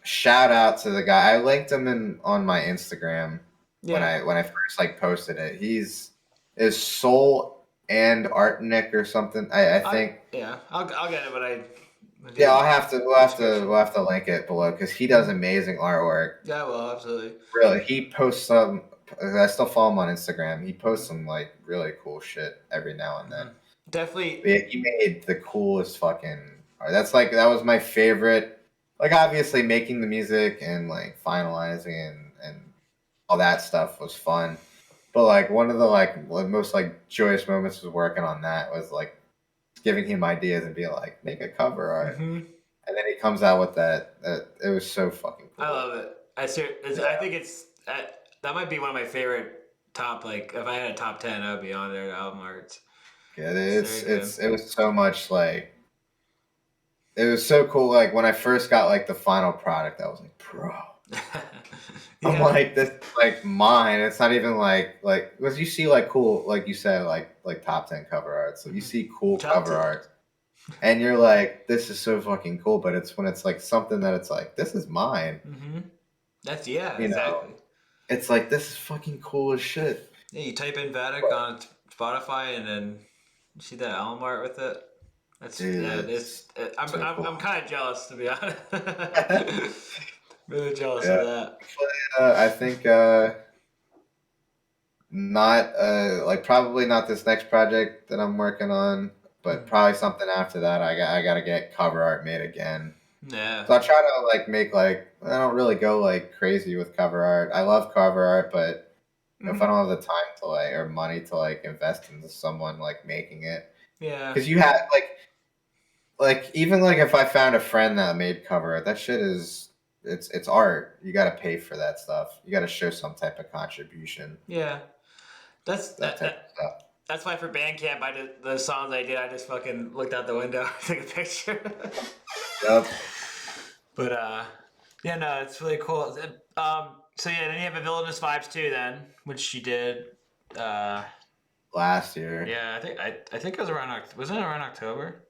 shout out to the guy. I linked him in on my Instagram Yeah. when I first like posted it. He's is Soul and Art Nick or something. I think. I'll get it when I Yeah, do we'll description. have to link it below because he does amazing artwork. Yeah, well, absolutely. Really, he posts some. I still follow him on Instagram. He posts some like really cool shit every now and then. Mm-hmm. Definitely. But yeah, he made the coolest fucking. That's like that was my favorite. Like obviously making the music and like finalizing and all that stuff was fun. But like one of the like most like joyous moments was working on that was like giving him ideas and being like make a cover art, Mm-hmm. and then he comes out with that. It was so fucking I cool. love it. I think it's that might be one of my favorite top. Like, if I had a top 10, I would be on there. Album arts. Yeah, It's very good. it was so much like it was so cool. Like when I first got like the final product, I was like, bro, I'm Yeah. like, this is like mine. It's not even like because you see like cool, like you said, like top 10 cover art. So you see cool Top cover 10. art, and you're like, this is so fucking cool. But it's when it's like something that it's like, this is mine. That's You know, exactly. it's like this is fucking cool as shit. Yeah, you type in Vatic on Spotify and then you see that album art with it. That's yeah. Dude, It's it's I'm so I'm, cool. I'm kind of jealous to be honest. Really jealous of Yeah, that. I think not like probably not this next project that I'm working on, but Mm. probably something after that. I gotta get cover art made again. Yeah. So I try to like make like I don't really go like crazy with cover art. I love cover art, but if I Mhm. don't have the time to like or money to like invest into someone like making it, Yeah. because you have like even like if I found a friend that made cover art, that shit is it's art. You got to pay for that stuff. You got to show some type of contribution. Yeah. That's That that, type that of stuff. that's why for Bandcamp I did the songs I did. I just fucking looked out the window, took a picture. Yep. But yeah, no, it's really cool. So yeah, then you have a Villainous Vibes too, then, which you did. Uh, Last year. yeah, I think it was around wasn't it around October?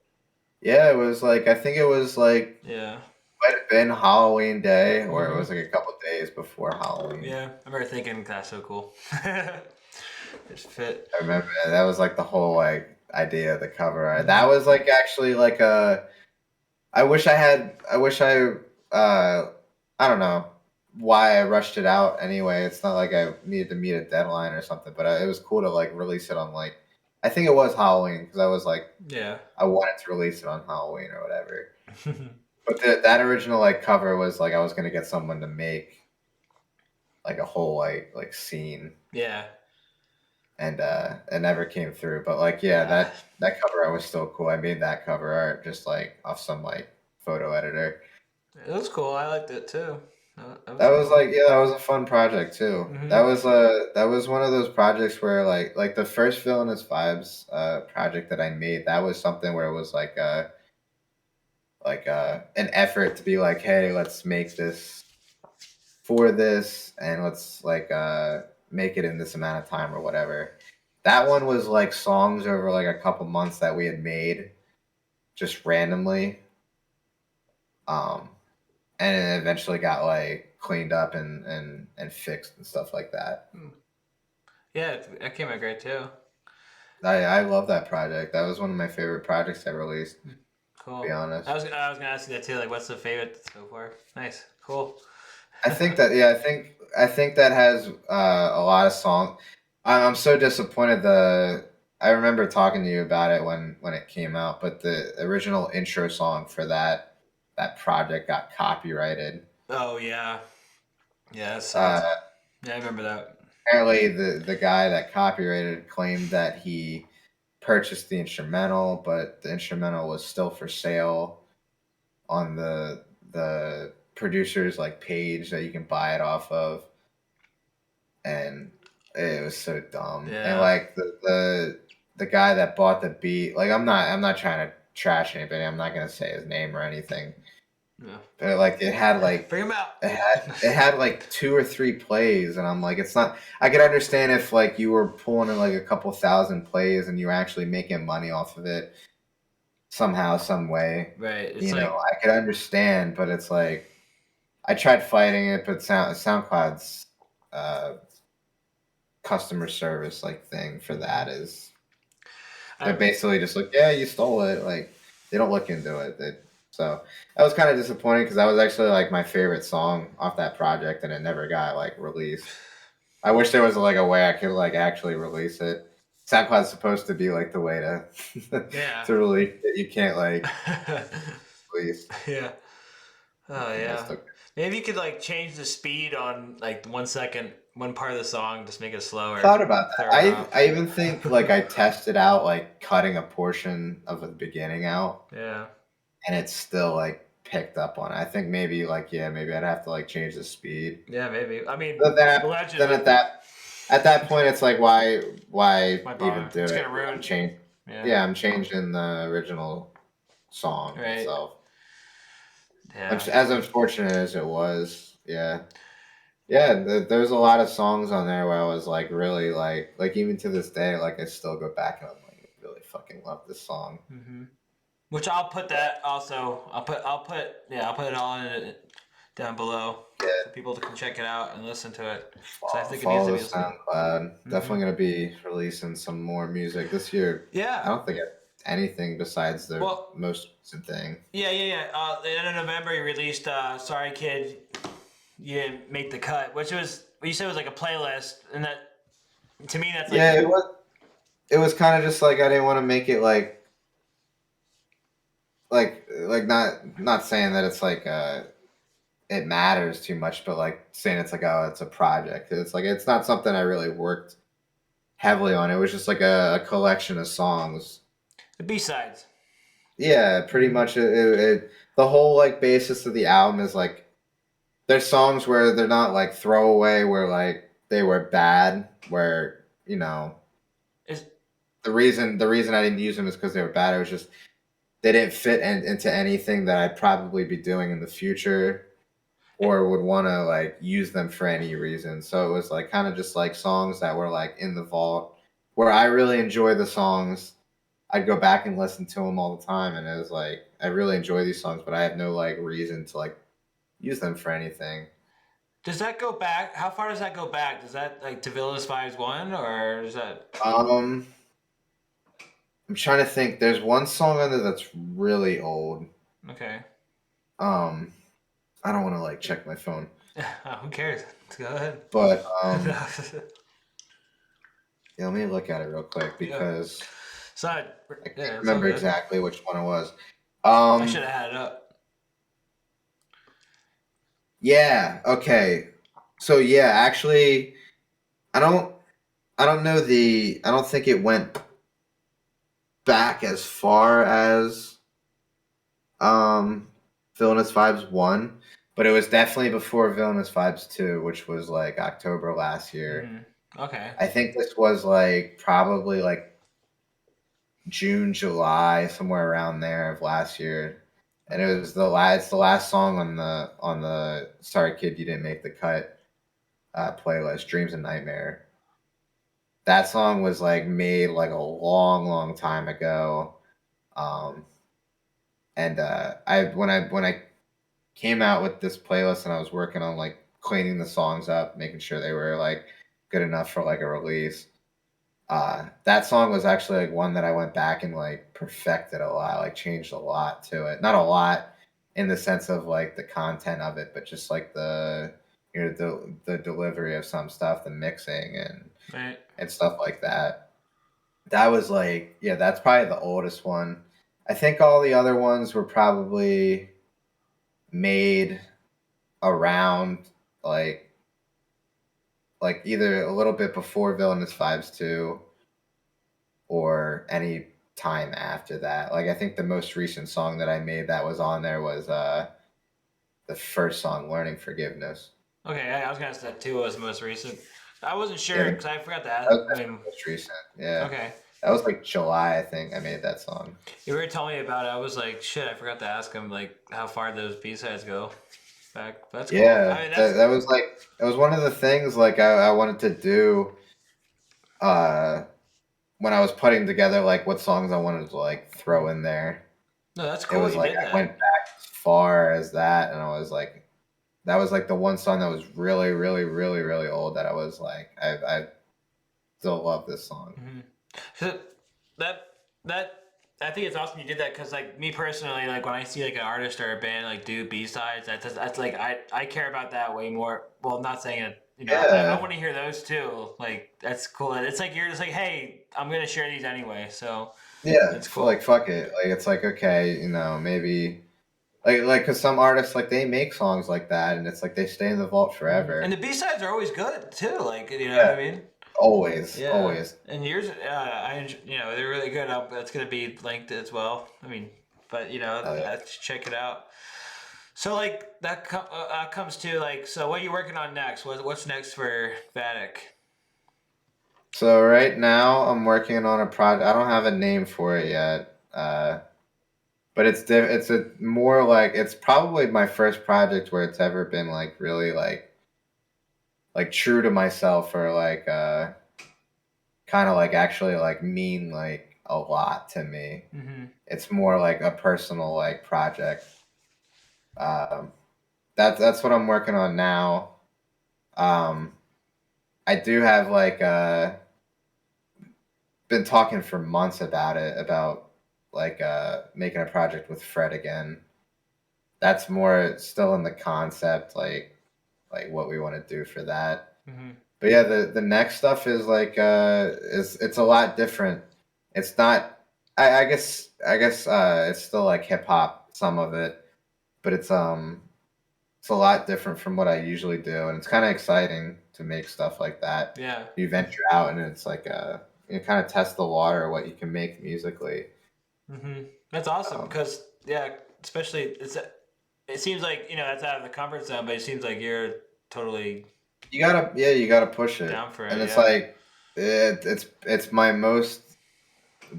Yeah, it was like I think it was like Yeah. might have been Halloween Day, or it Mm-hmm. was like a couple days before Halloween. Yeah, I remember thinking that's so cool. Just fit. I remember that was like the whole like idea of the cover art. Mm-hmm. That was like actually like a. I wish I had. I wish I. I don't know why I rushed it out. Anyway, it's not like I needed to meet a deadline or something. But it was cool to like release it on like. I think it was Halloween because I was like Yeah. I wanted to release it on Halloween or whatever. But that original like cover was like I was gonna get someone to make like a whole like scene, Yeah. and it never came through. But like yeah, Yeah. that cover art was still cool. I made that cover art just like off some like photo editor. It was cool. I liked it too. That was That was cool. like yeah, that was a fun project too. Mm-hmm. That was one of those projects where like the first Villainous Vibes project that I made, that was something where it was like an effort to be like, hey, let's make this for this and let's like make it in this amount of time or whatever. That one was like songs over like a couple months that we had made just randomly. Um and it eventually got like cleaned up and fixed and stuff like that. Yeah, that came out great too. I love that project. That was one of my favorite projects I released, to be Cool. honest. I was gonna ask you that too. Like, what's the favorite so far? Nice. Cool. I think that yeah, I think that has a lot of songs. I'm so disappointed. I remember talking to you about it when it came out, but the original intro song for that project got copyrighted. Oh yeah. Yeah, that Uh, sucked. Yeah, I remember that. Apparently, the guy that copyrighted claimed that he purchased the instrumental, but the instrumental was still for sale on the producer's like page that you can buy it off of, and it was so dumb. And Yeah. like the guy that bought the beat, like I'm not trying to trash anybody. I'm not gonna say his name or anything. Yeah. But like it had like Bring him out. it had like 2 or 3 plays, and I'm like, it's not. I could understand if like you were pulling in like a couple thousand plays and you were actually making money off of it somehow, some way. Right. It's You know, like I could understand, but it's like I tried fighting it, but SoundCloud's uh, customer service like thing for that is they're I basically just like, yeah, you stole it. Like they don't look into it. So that was kind of disappointing because that was actually like my favorite song off that project, and it never got like released. I wish there was like a way I could like actually release it. SoundCloud's supposed to be like the way to yeah. to release it. You can't like release. Yeah. Oh And they yeah. still, Maybe you could like change the speed on like 1 second, one part of the song, just make it slower. thought about that. Throw it off. I even think like I tested out like cutting a portion of the beginning out, Yeah. and it's still like picked up on it. I think maybe like yeah, maybe I'd have to like change the speed. Yeah, maybe. I mean, But then allegedly. at that point, it's like why My even bother. do It's it? gonna ruin. Yeah. Yeah, I'm changing the original song Right. itself. Yeah. Which, as unfortunate as it was, Yeah. Yeah, there's a lot of songs on there where I was like really like even to this day, like I still go back and I'm like, I really fucking love this song. Mm-hmm. Which I'll put that also. I'll put it all in it down below Yeah, so people can check it out and listen to it. Because I think it needs to follow be the listened SoundCloud. to. Mm-hmm. Definitely gonna be releasing some more music this year. Yeah. I don't think I have anything besides the Well, most recent thing. yeah. The end of November, you released "Sorry Kid, You Didn't Make the Cut," which was you said was like a playlist, and that to me that's like Yeah, it was kind of just like I didn't want to make it like not saying that it's like it matters too much, but like saying it's like oh it's a project. It's like it's not something I really worked heavily on. It was just like a collection of songs. the B sides. Yeah, pretty much. The whole like basis of the album is like there's songs where they're not like throwaway, where like they were bad, where you know Is the reason I didn't use them is because they were bad. It was just they didn't fit into anything that I'd probably be doing in the future or would want to like use them for any reason. So it was like kind of just like songs that were like in the vault where I really enjoy the songs. I'd go back and listen to them all the time, and it was like I really enjoy these songs, but I have no like reason to like use them for anything. does that go back? How far does that go back? Does that like to Villainous Vibes 1 or is that Um, I'm trying to think. There's one song on there that's really old. okay? Um, I don't want to like check my phone, Who cares? Go ahead. but yeah, let me look at it real quick Yeah. because So I yeah, can't it's all remember good. exactly which one it was. I should have had it up. Yeah, okay. So yeah, actually, I don't, I don't know I don't think it went back as far as um, Villainous Vibes 1, but it was definitely before Villainous Vibes 2, which was like October last year. Okay. I think this was like probably like June, July, somewhere around there of last year. And it was the last song on the Sorry Kid You Didn't Make the Cut playlist, Dreams and Nightmare. That song was like made like a long time ago. Um, and when I came out with this playlist and I was working on like cleaning the songs up, making sure they were like good enough for like a release. That song was actually like one that I went back and like perfected a lot, like changed a lot to it. Not a lot in the sense of like the content of it, but just like the delivery of some stuff, the mixing Right. and stuff like that. That was like yeah, that's probably the oldest one. I think all the other ones were probably made around like like either a little bit before Villainous Vibes 2 or any time after that. Like I think the most recent song that I made that was on there was the first song, Learning Forgiveness. Okay. I was gonna ask that too. Was the most recent? I wasn't Yeah, sure because I forgot to that ask. was I definitely mean, the most recent. Yeah. okay. That was like July, I think I made that song. You were telling me about it. I was like, shit. I forgot to ask him like how far those B sides go back. That's cool. I Yeah, mean, that's that was like it was one of the things like I wanted to do uh when I was putting together like what songs I wanted to like throw in there. no, that's It cool. was You like did I went that. back as far as that, and I was like, that was like the one song that was really old that I was like, I still love this song. Mm-hmm. So that that I think it's awesome you did that because like me personally, like when I see like an artist or a band like do B sides, that's like I care about that way more. Well, I'm not saying it. You know, I Yeah, want to hear those too. Like that's cool. It's like you're just like, hey, I'm gonna share these anyway. So yeah. that's Like cool. fuck it. Like it's like okay, maybe like because some artists like they make songs like that, and it's like they stay in the vault And forever. the B sides are always good too. Like you know what Yeah, I mean? always, Yeah. always. And yours, you know, they're really good. That's gonna be linked as well. I mean, but you know, Oh yeah. check it out. So like that comes to like, so what are you working on next? What's next for Vatic? So right now I'm working on a project. I don't have a name for it yet, but it's a more like it's probably my first project where it's ever been like really like true to myself or like kind of like actually like mean like a lot to me. Mm-hmm. It's more like a personal like project. Um, that's what I'm working on now. Um, I do have like been talking for months about it about like making a project with Fred again. That's more still in the concept like what we want to do for that. Mm-hmm. But yeah, the next stuff is like is it's a lot different. It's not I guess it's still like hip hop some of it, but it's a lot different from what I usually do, and it's kind of exciting to make stuff like that. Yeah. You venture out, and it's like you kind of test the water what you can make musically. Mm-hmm. That's awesome Um, because yeah, especially it seems like that's out of the comfort zone, but it seems like you're totally you gotta push it, down for and it. it's Yeah. like it's my most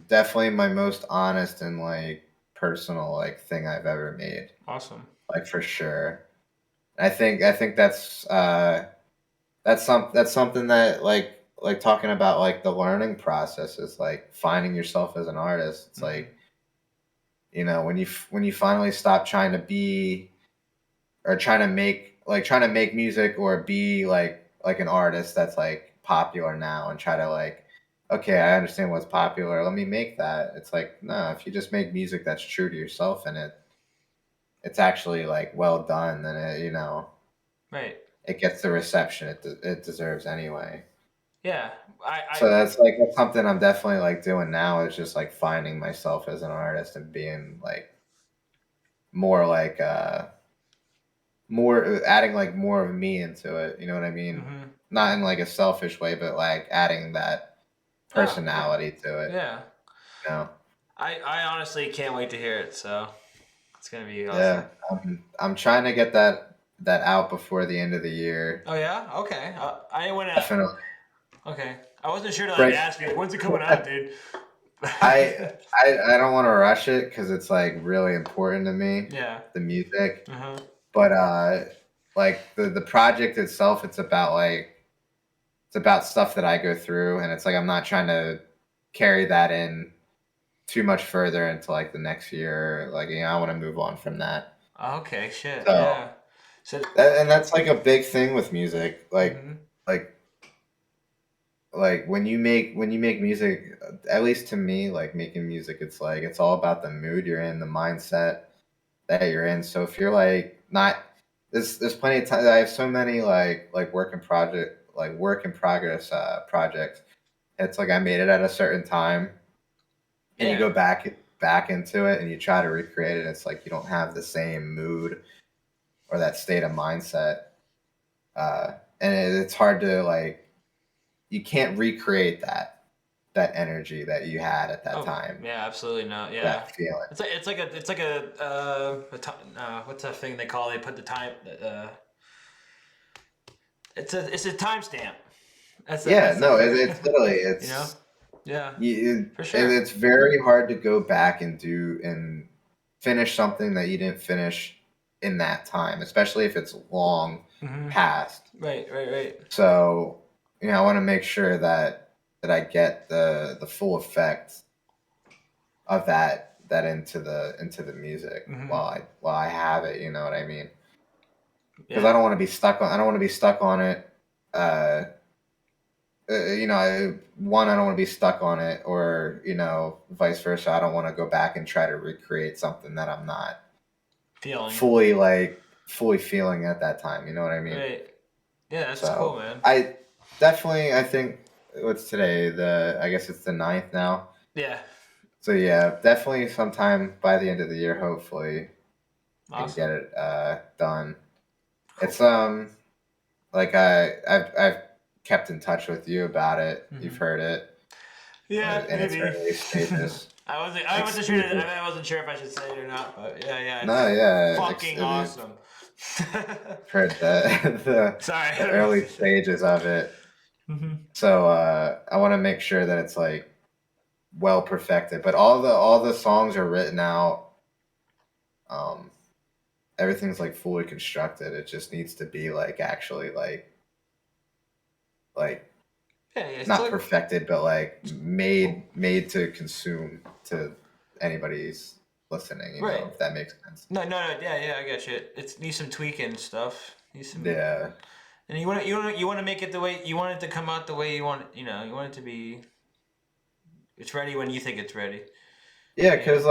definitely my most honest and like personal like thing I've ever made, Awesome. like for sure. I think that's something that like talking about like the learning process is like finding yourself as an artist. It's Mm-hmm. like when you finally stop trying to be or trying to make music or be like an artist that's like popular now and try to like okay, I understand what's popular, let me make that. It's like no, if you just make music that's true to yourself and it's actually like well done, then Right. it gets the reception it deserves anyway. Yeah. I So that's something I'm definitely like doing now is just like finding myself as an artist and being like more like more adding like more of me into it. You know what I mean? mm-hmm. Not in like a selfish way, but like adding that Oh yeah. personality to it. Yeah. You know? I honestly can't wait to hear it. So it's gonna be awesome. Yeah. I'm trying to get that out before the end of the year. Oh yeah. Okay. I didn't want to. Definitely. Okay. I wasn't sure to like Break. ask you like, when's it coming out, dude? I I don't want to rush it because it's like really important to me, Yeah. the music. Uh-huh. But like the project itself, it's about stuff that I go through, and it's like I'm not trying to carry that in too much further into like the next year. Like I want to move on from that. Okay. Shit. So Yeah. So. and that's like a big thing with music. Mm-hmm. Like like when you make music, at least to me, like making music, it's like it's all about the mood you're in, the mindset that you're in. So if you're like not there's plenty of time. I have so many like work in progress projects. It's like I made it at a certain time, and you Yeah. go back into it and you try to recreate it. It's like you don't have the same mood or that state of mindset, and it's hard to like you can't recreate that energy that you had at that Oh time, yeah. Absolutely not. Yeah. that feeling. What's that thing they call? They put the time. It's a timestamp. Yeah, That's no, the it's literally you know. Yeah. For and sure. it's very hard to go back and do and finish something that you didn't finish in that time, especially if it's long Mm-hmm. past. Right. Right. Right. So, I want to make sure that I get the full effect of that into the music Mm-hmm. while I have it. You know what I mean? Because Yeah. I don't want to be stuck on it. Uh, one, I don't want to be stuck on it, or vice versa. I don't want to go back and try to recreate something that I'm not Feeling. fully feeling at that time. You know what I mean? Right. Yeah. That's cool, So man. I think what's today? I guess it's the ninth now. Yeah. So yeah, definitely sometime by the end of the year, hopefully I can get Awesome. it done. Cool. It's like I've kept in touch with you about it. You've Mm-hmm. heard it Yeah. in its Maybe. early stages. I wasn't sure. Exclusive. I wasn't sure if I should say it or not, but yeah. Yeah. It's No, yeah, fucking awesome. heard the Sorry. the early stages of it. Mm-hmm. So I want to make sure that it's like well perfected. But all the songs are written out Um, everything's like fully constructed. It just needs to be like actually like Yeah, it's not like perfected, but like made to consume to anybody's listening. You know, right. if that makes sense. No, yeah, I got you. It needs some tweaking stuff. Needs some, Yeah. and you want to make it the way you want it to come out the way you want it. You want it to be. It's ready when you think it's ready. Yeah, You know. because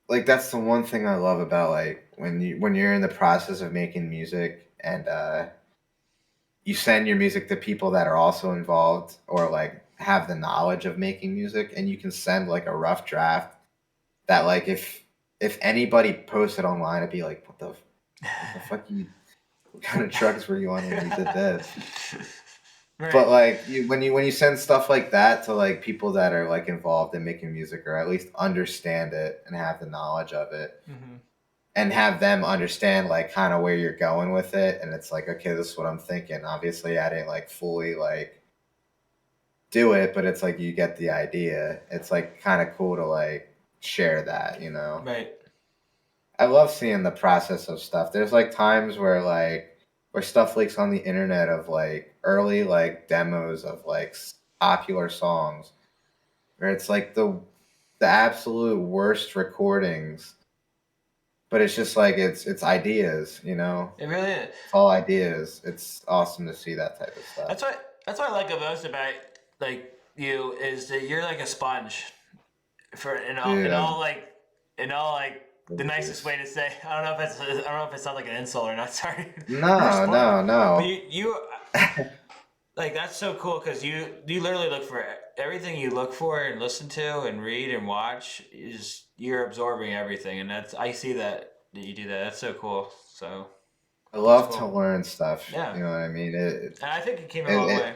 like that's the one thing I love about like when you're in the process of making music and you send your music to people that are also involved or like have the knowledge of making music, and you can send like a rough draft that like if anybody posted online, it'd be like what the fuck you what kind of drugs were you on when you did this? Right. But like when you send stuff like that to like people that are like involved in making music or at least understand it and have the knowledge of it Mm-hmm. and have them understand like kind of where you're going with it, and it's like, okay, this is what I'm thinking. Obviously I didn't like fully like do it, but it's like you get the idea. It's like kind of cool to like share that, you know. Right. I love seeing the process of stuff. There's like times where stuff leaks on the internet of like early like demos of like popular songs, where it's like the absolute worst recordings, but it's just like it's ideas, you know. It really is. It's all ideas. It's awesome to see that type of stuff. That's what I like the most about like you is that you're like a sponge for Dude, I'm in all like the nicest religious. way to say. I don't know if it sounds like an insult or not. Sorry, you're a No, sponge, no, but no. you like that's so cool because you literally look for everything you look for and listen to and read and watch is you're absorbing everything, and that's I see that you do that. That's so cool. So I that's love to cool. learn stuff. Yeah, You know what I mean? and I think it came a It, long way.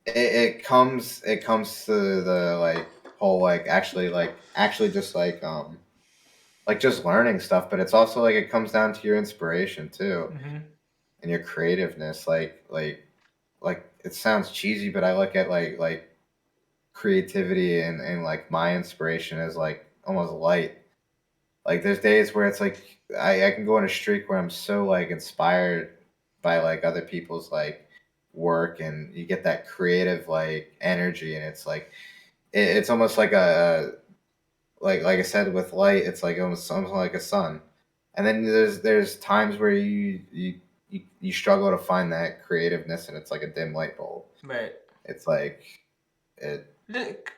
it, it comes to the like whole like actually just like just learning stuff, but it's also like it comes down to your inspiration too Hmm. and your creativeness. Like it sounds cheesy, but I look at like creativity and like my inspiration as like almost light. Like there's days where it's like I can go on a streak where I'm so like inspired by like other people's like work, and you get that creative like energy, and it's like it's almost like a like I said with light, it's like almost like a sun. And then there's times where you struggle to find that creativeness, and it's like a dim light bulb. Right. It's like it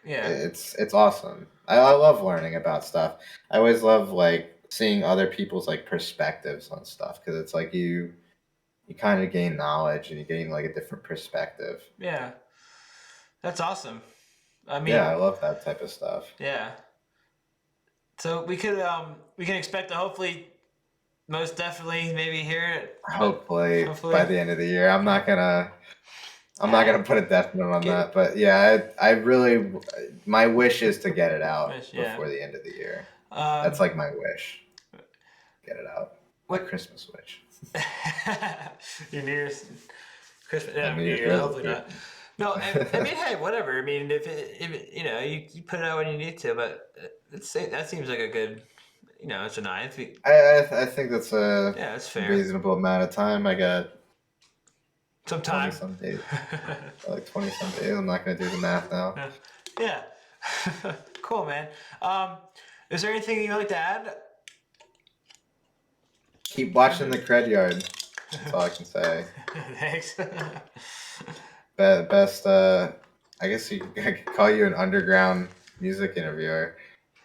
Yeah. it's awesome. I love learning about stuff. I always love like seeing other people's like perspectives on stuff, because it's like you kind of gain knowledge and you gain like a different perspective. Yeah. That's awesome. I Yeah, mean, I love that type of stuff. yeah. So we can expect to hopefully most definitely maybe hear it, but Hopefully by hopefully the end of the year, I'm not gonna yeah, put a definite on get that, but yeah, I really my wish is to get it out yeah. before the end of the year. That's Um, like my wish. Get it out. My what Christmas wish. your New Year's Christmas? My Yeah, New New Year's Year's. Hopefully resolution. not. No, I mean, hey, whatever. I mean, if it you put it out when you need to, but that seems like a good, it's a ninth. I think that's a Yeah, that's fair. reasonable amount of time. I got Some 20 time. some days, like 20 some days. I'm not gonna do the math now. Yeah. Cool, man. Um, is there anything you'd like to add? Keep watching the Kred Yard. That's all I can say. Thanks. Best. I guess I could call you an underground music interviewer.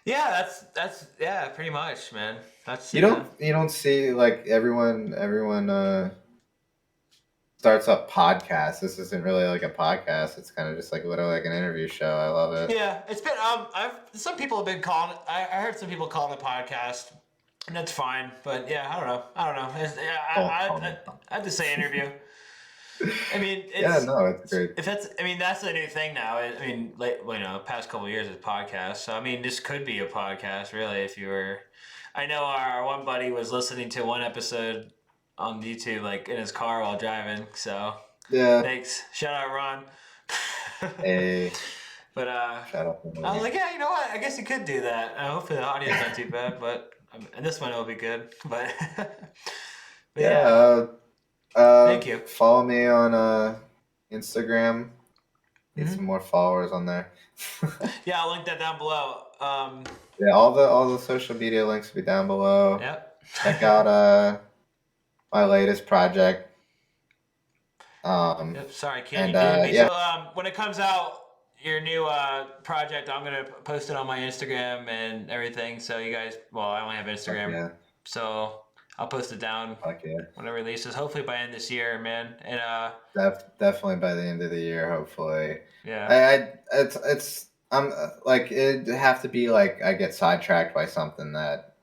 Yeah, that's yeah, pretty much, man. That's You don't see like everyone starts up podcasts. This isn't really like a podcast. It's kind of just like literally like an interview show. I love it. yeah. It's been I've some people have been calling it. I heard some people calling it a podcast, and that's fine. But yeah, I don't know. Yeah, Don't call me. I have to say interview. I mean, Yeah, no, it's great. if that's. I mean, that's the new thing now. I mean, like past couple of years is podcasts. So I mean, this could be a podcast, really, if you were. I know our one buddy was listening to one episode on YouTube, like in his car while driving. So Yeah. thanks, shout out Ron. Hey, But shout out to I was me. like, yeah, you know what? I guess you could do that. Hopefully the audio's not too bad, but And this one will be good, but, Yeah. Thank you. Follow me on Instagram. Need Mhm. some more followers on there. Yeah, I'll link that down below. Yeah, all the social media links will be down below. Yep. Check out my latest project. Yep. Sorry, kid, And you muted me. yeah, So when it comes out, your new project, I'm gonna post it on my Instagram and everything. So you guys, well, I only have fuck Instagram, yeah, so I'll post it down fuck yeah. when it releases. Hopefully by end this year, man. And Definitely by the end of the year, hopefully. yeah. It's I'm like it'd have to be like I get sidetracked by something that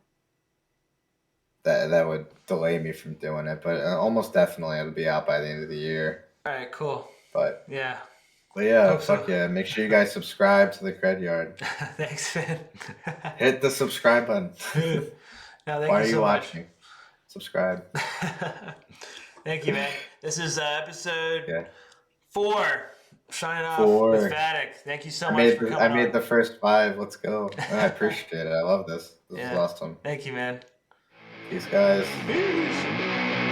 would delay me from doing it, but almost definitely it'll be out by the end of the year. All right. Cool. But Yeah. but yeah, Hope so. fuck yeah! Make sure you guys subscribe to the Kred Yard. Thanks, man. Hit the subscribe button. No, thank Why you are you so much. watching? Subscribe. Thank you, man. This is episode Yeah. 4. Signing off 4. with Vatic. Thank you so I much made for the coming I on. made the first 5. Let's go. I appreciate it. I love this. This is Yeah. awesome. Thank you, man. Peace, guys. Peace.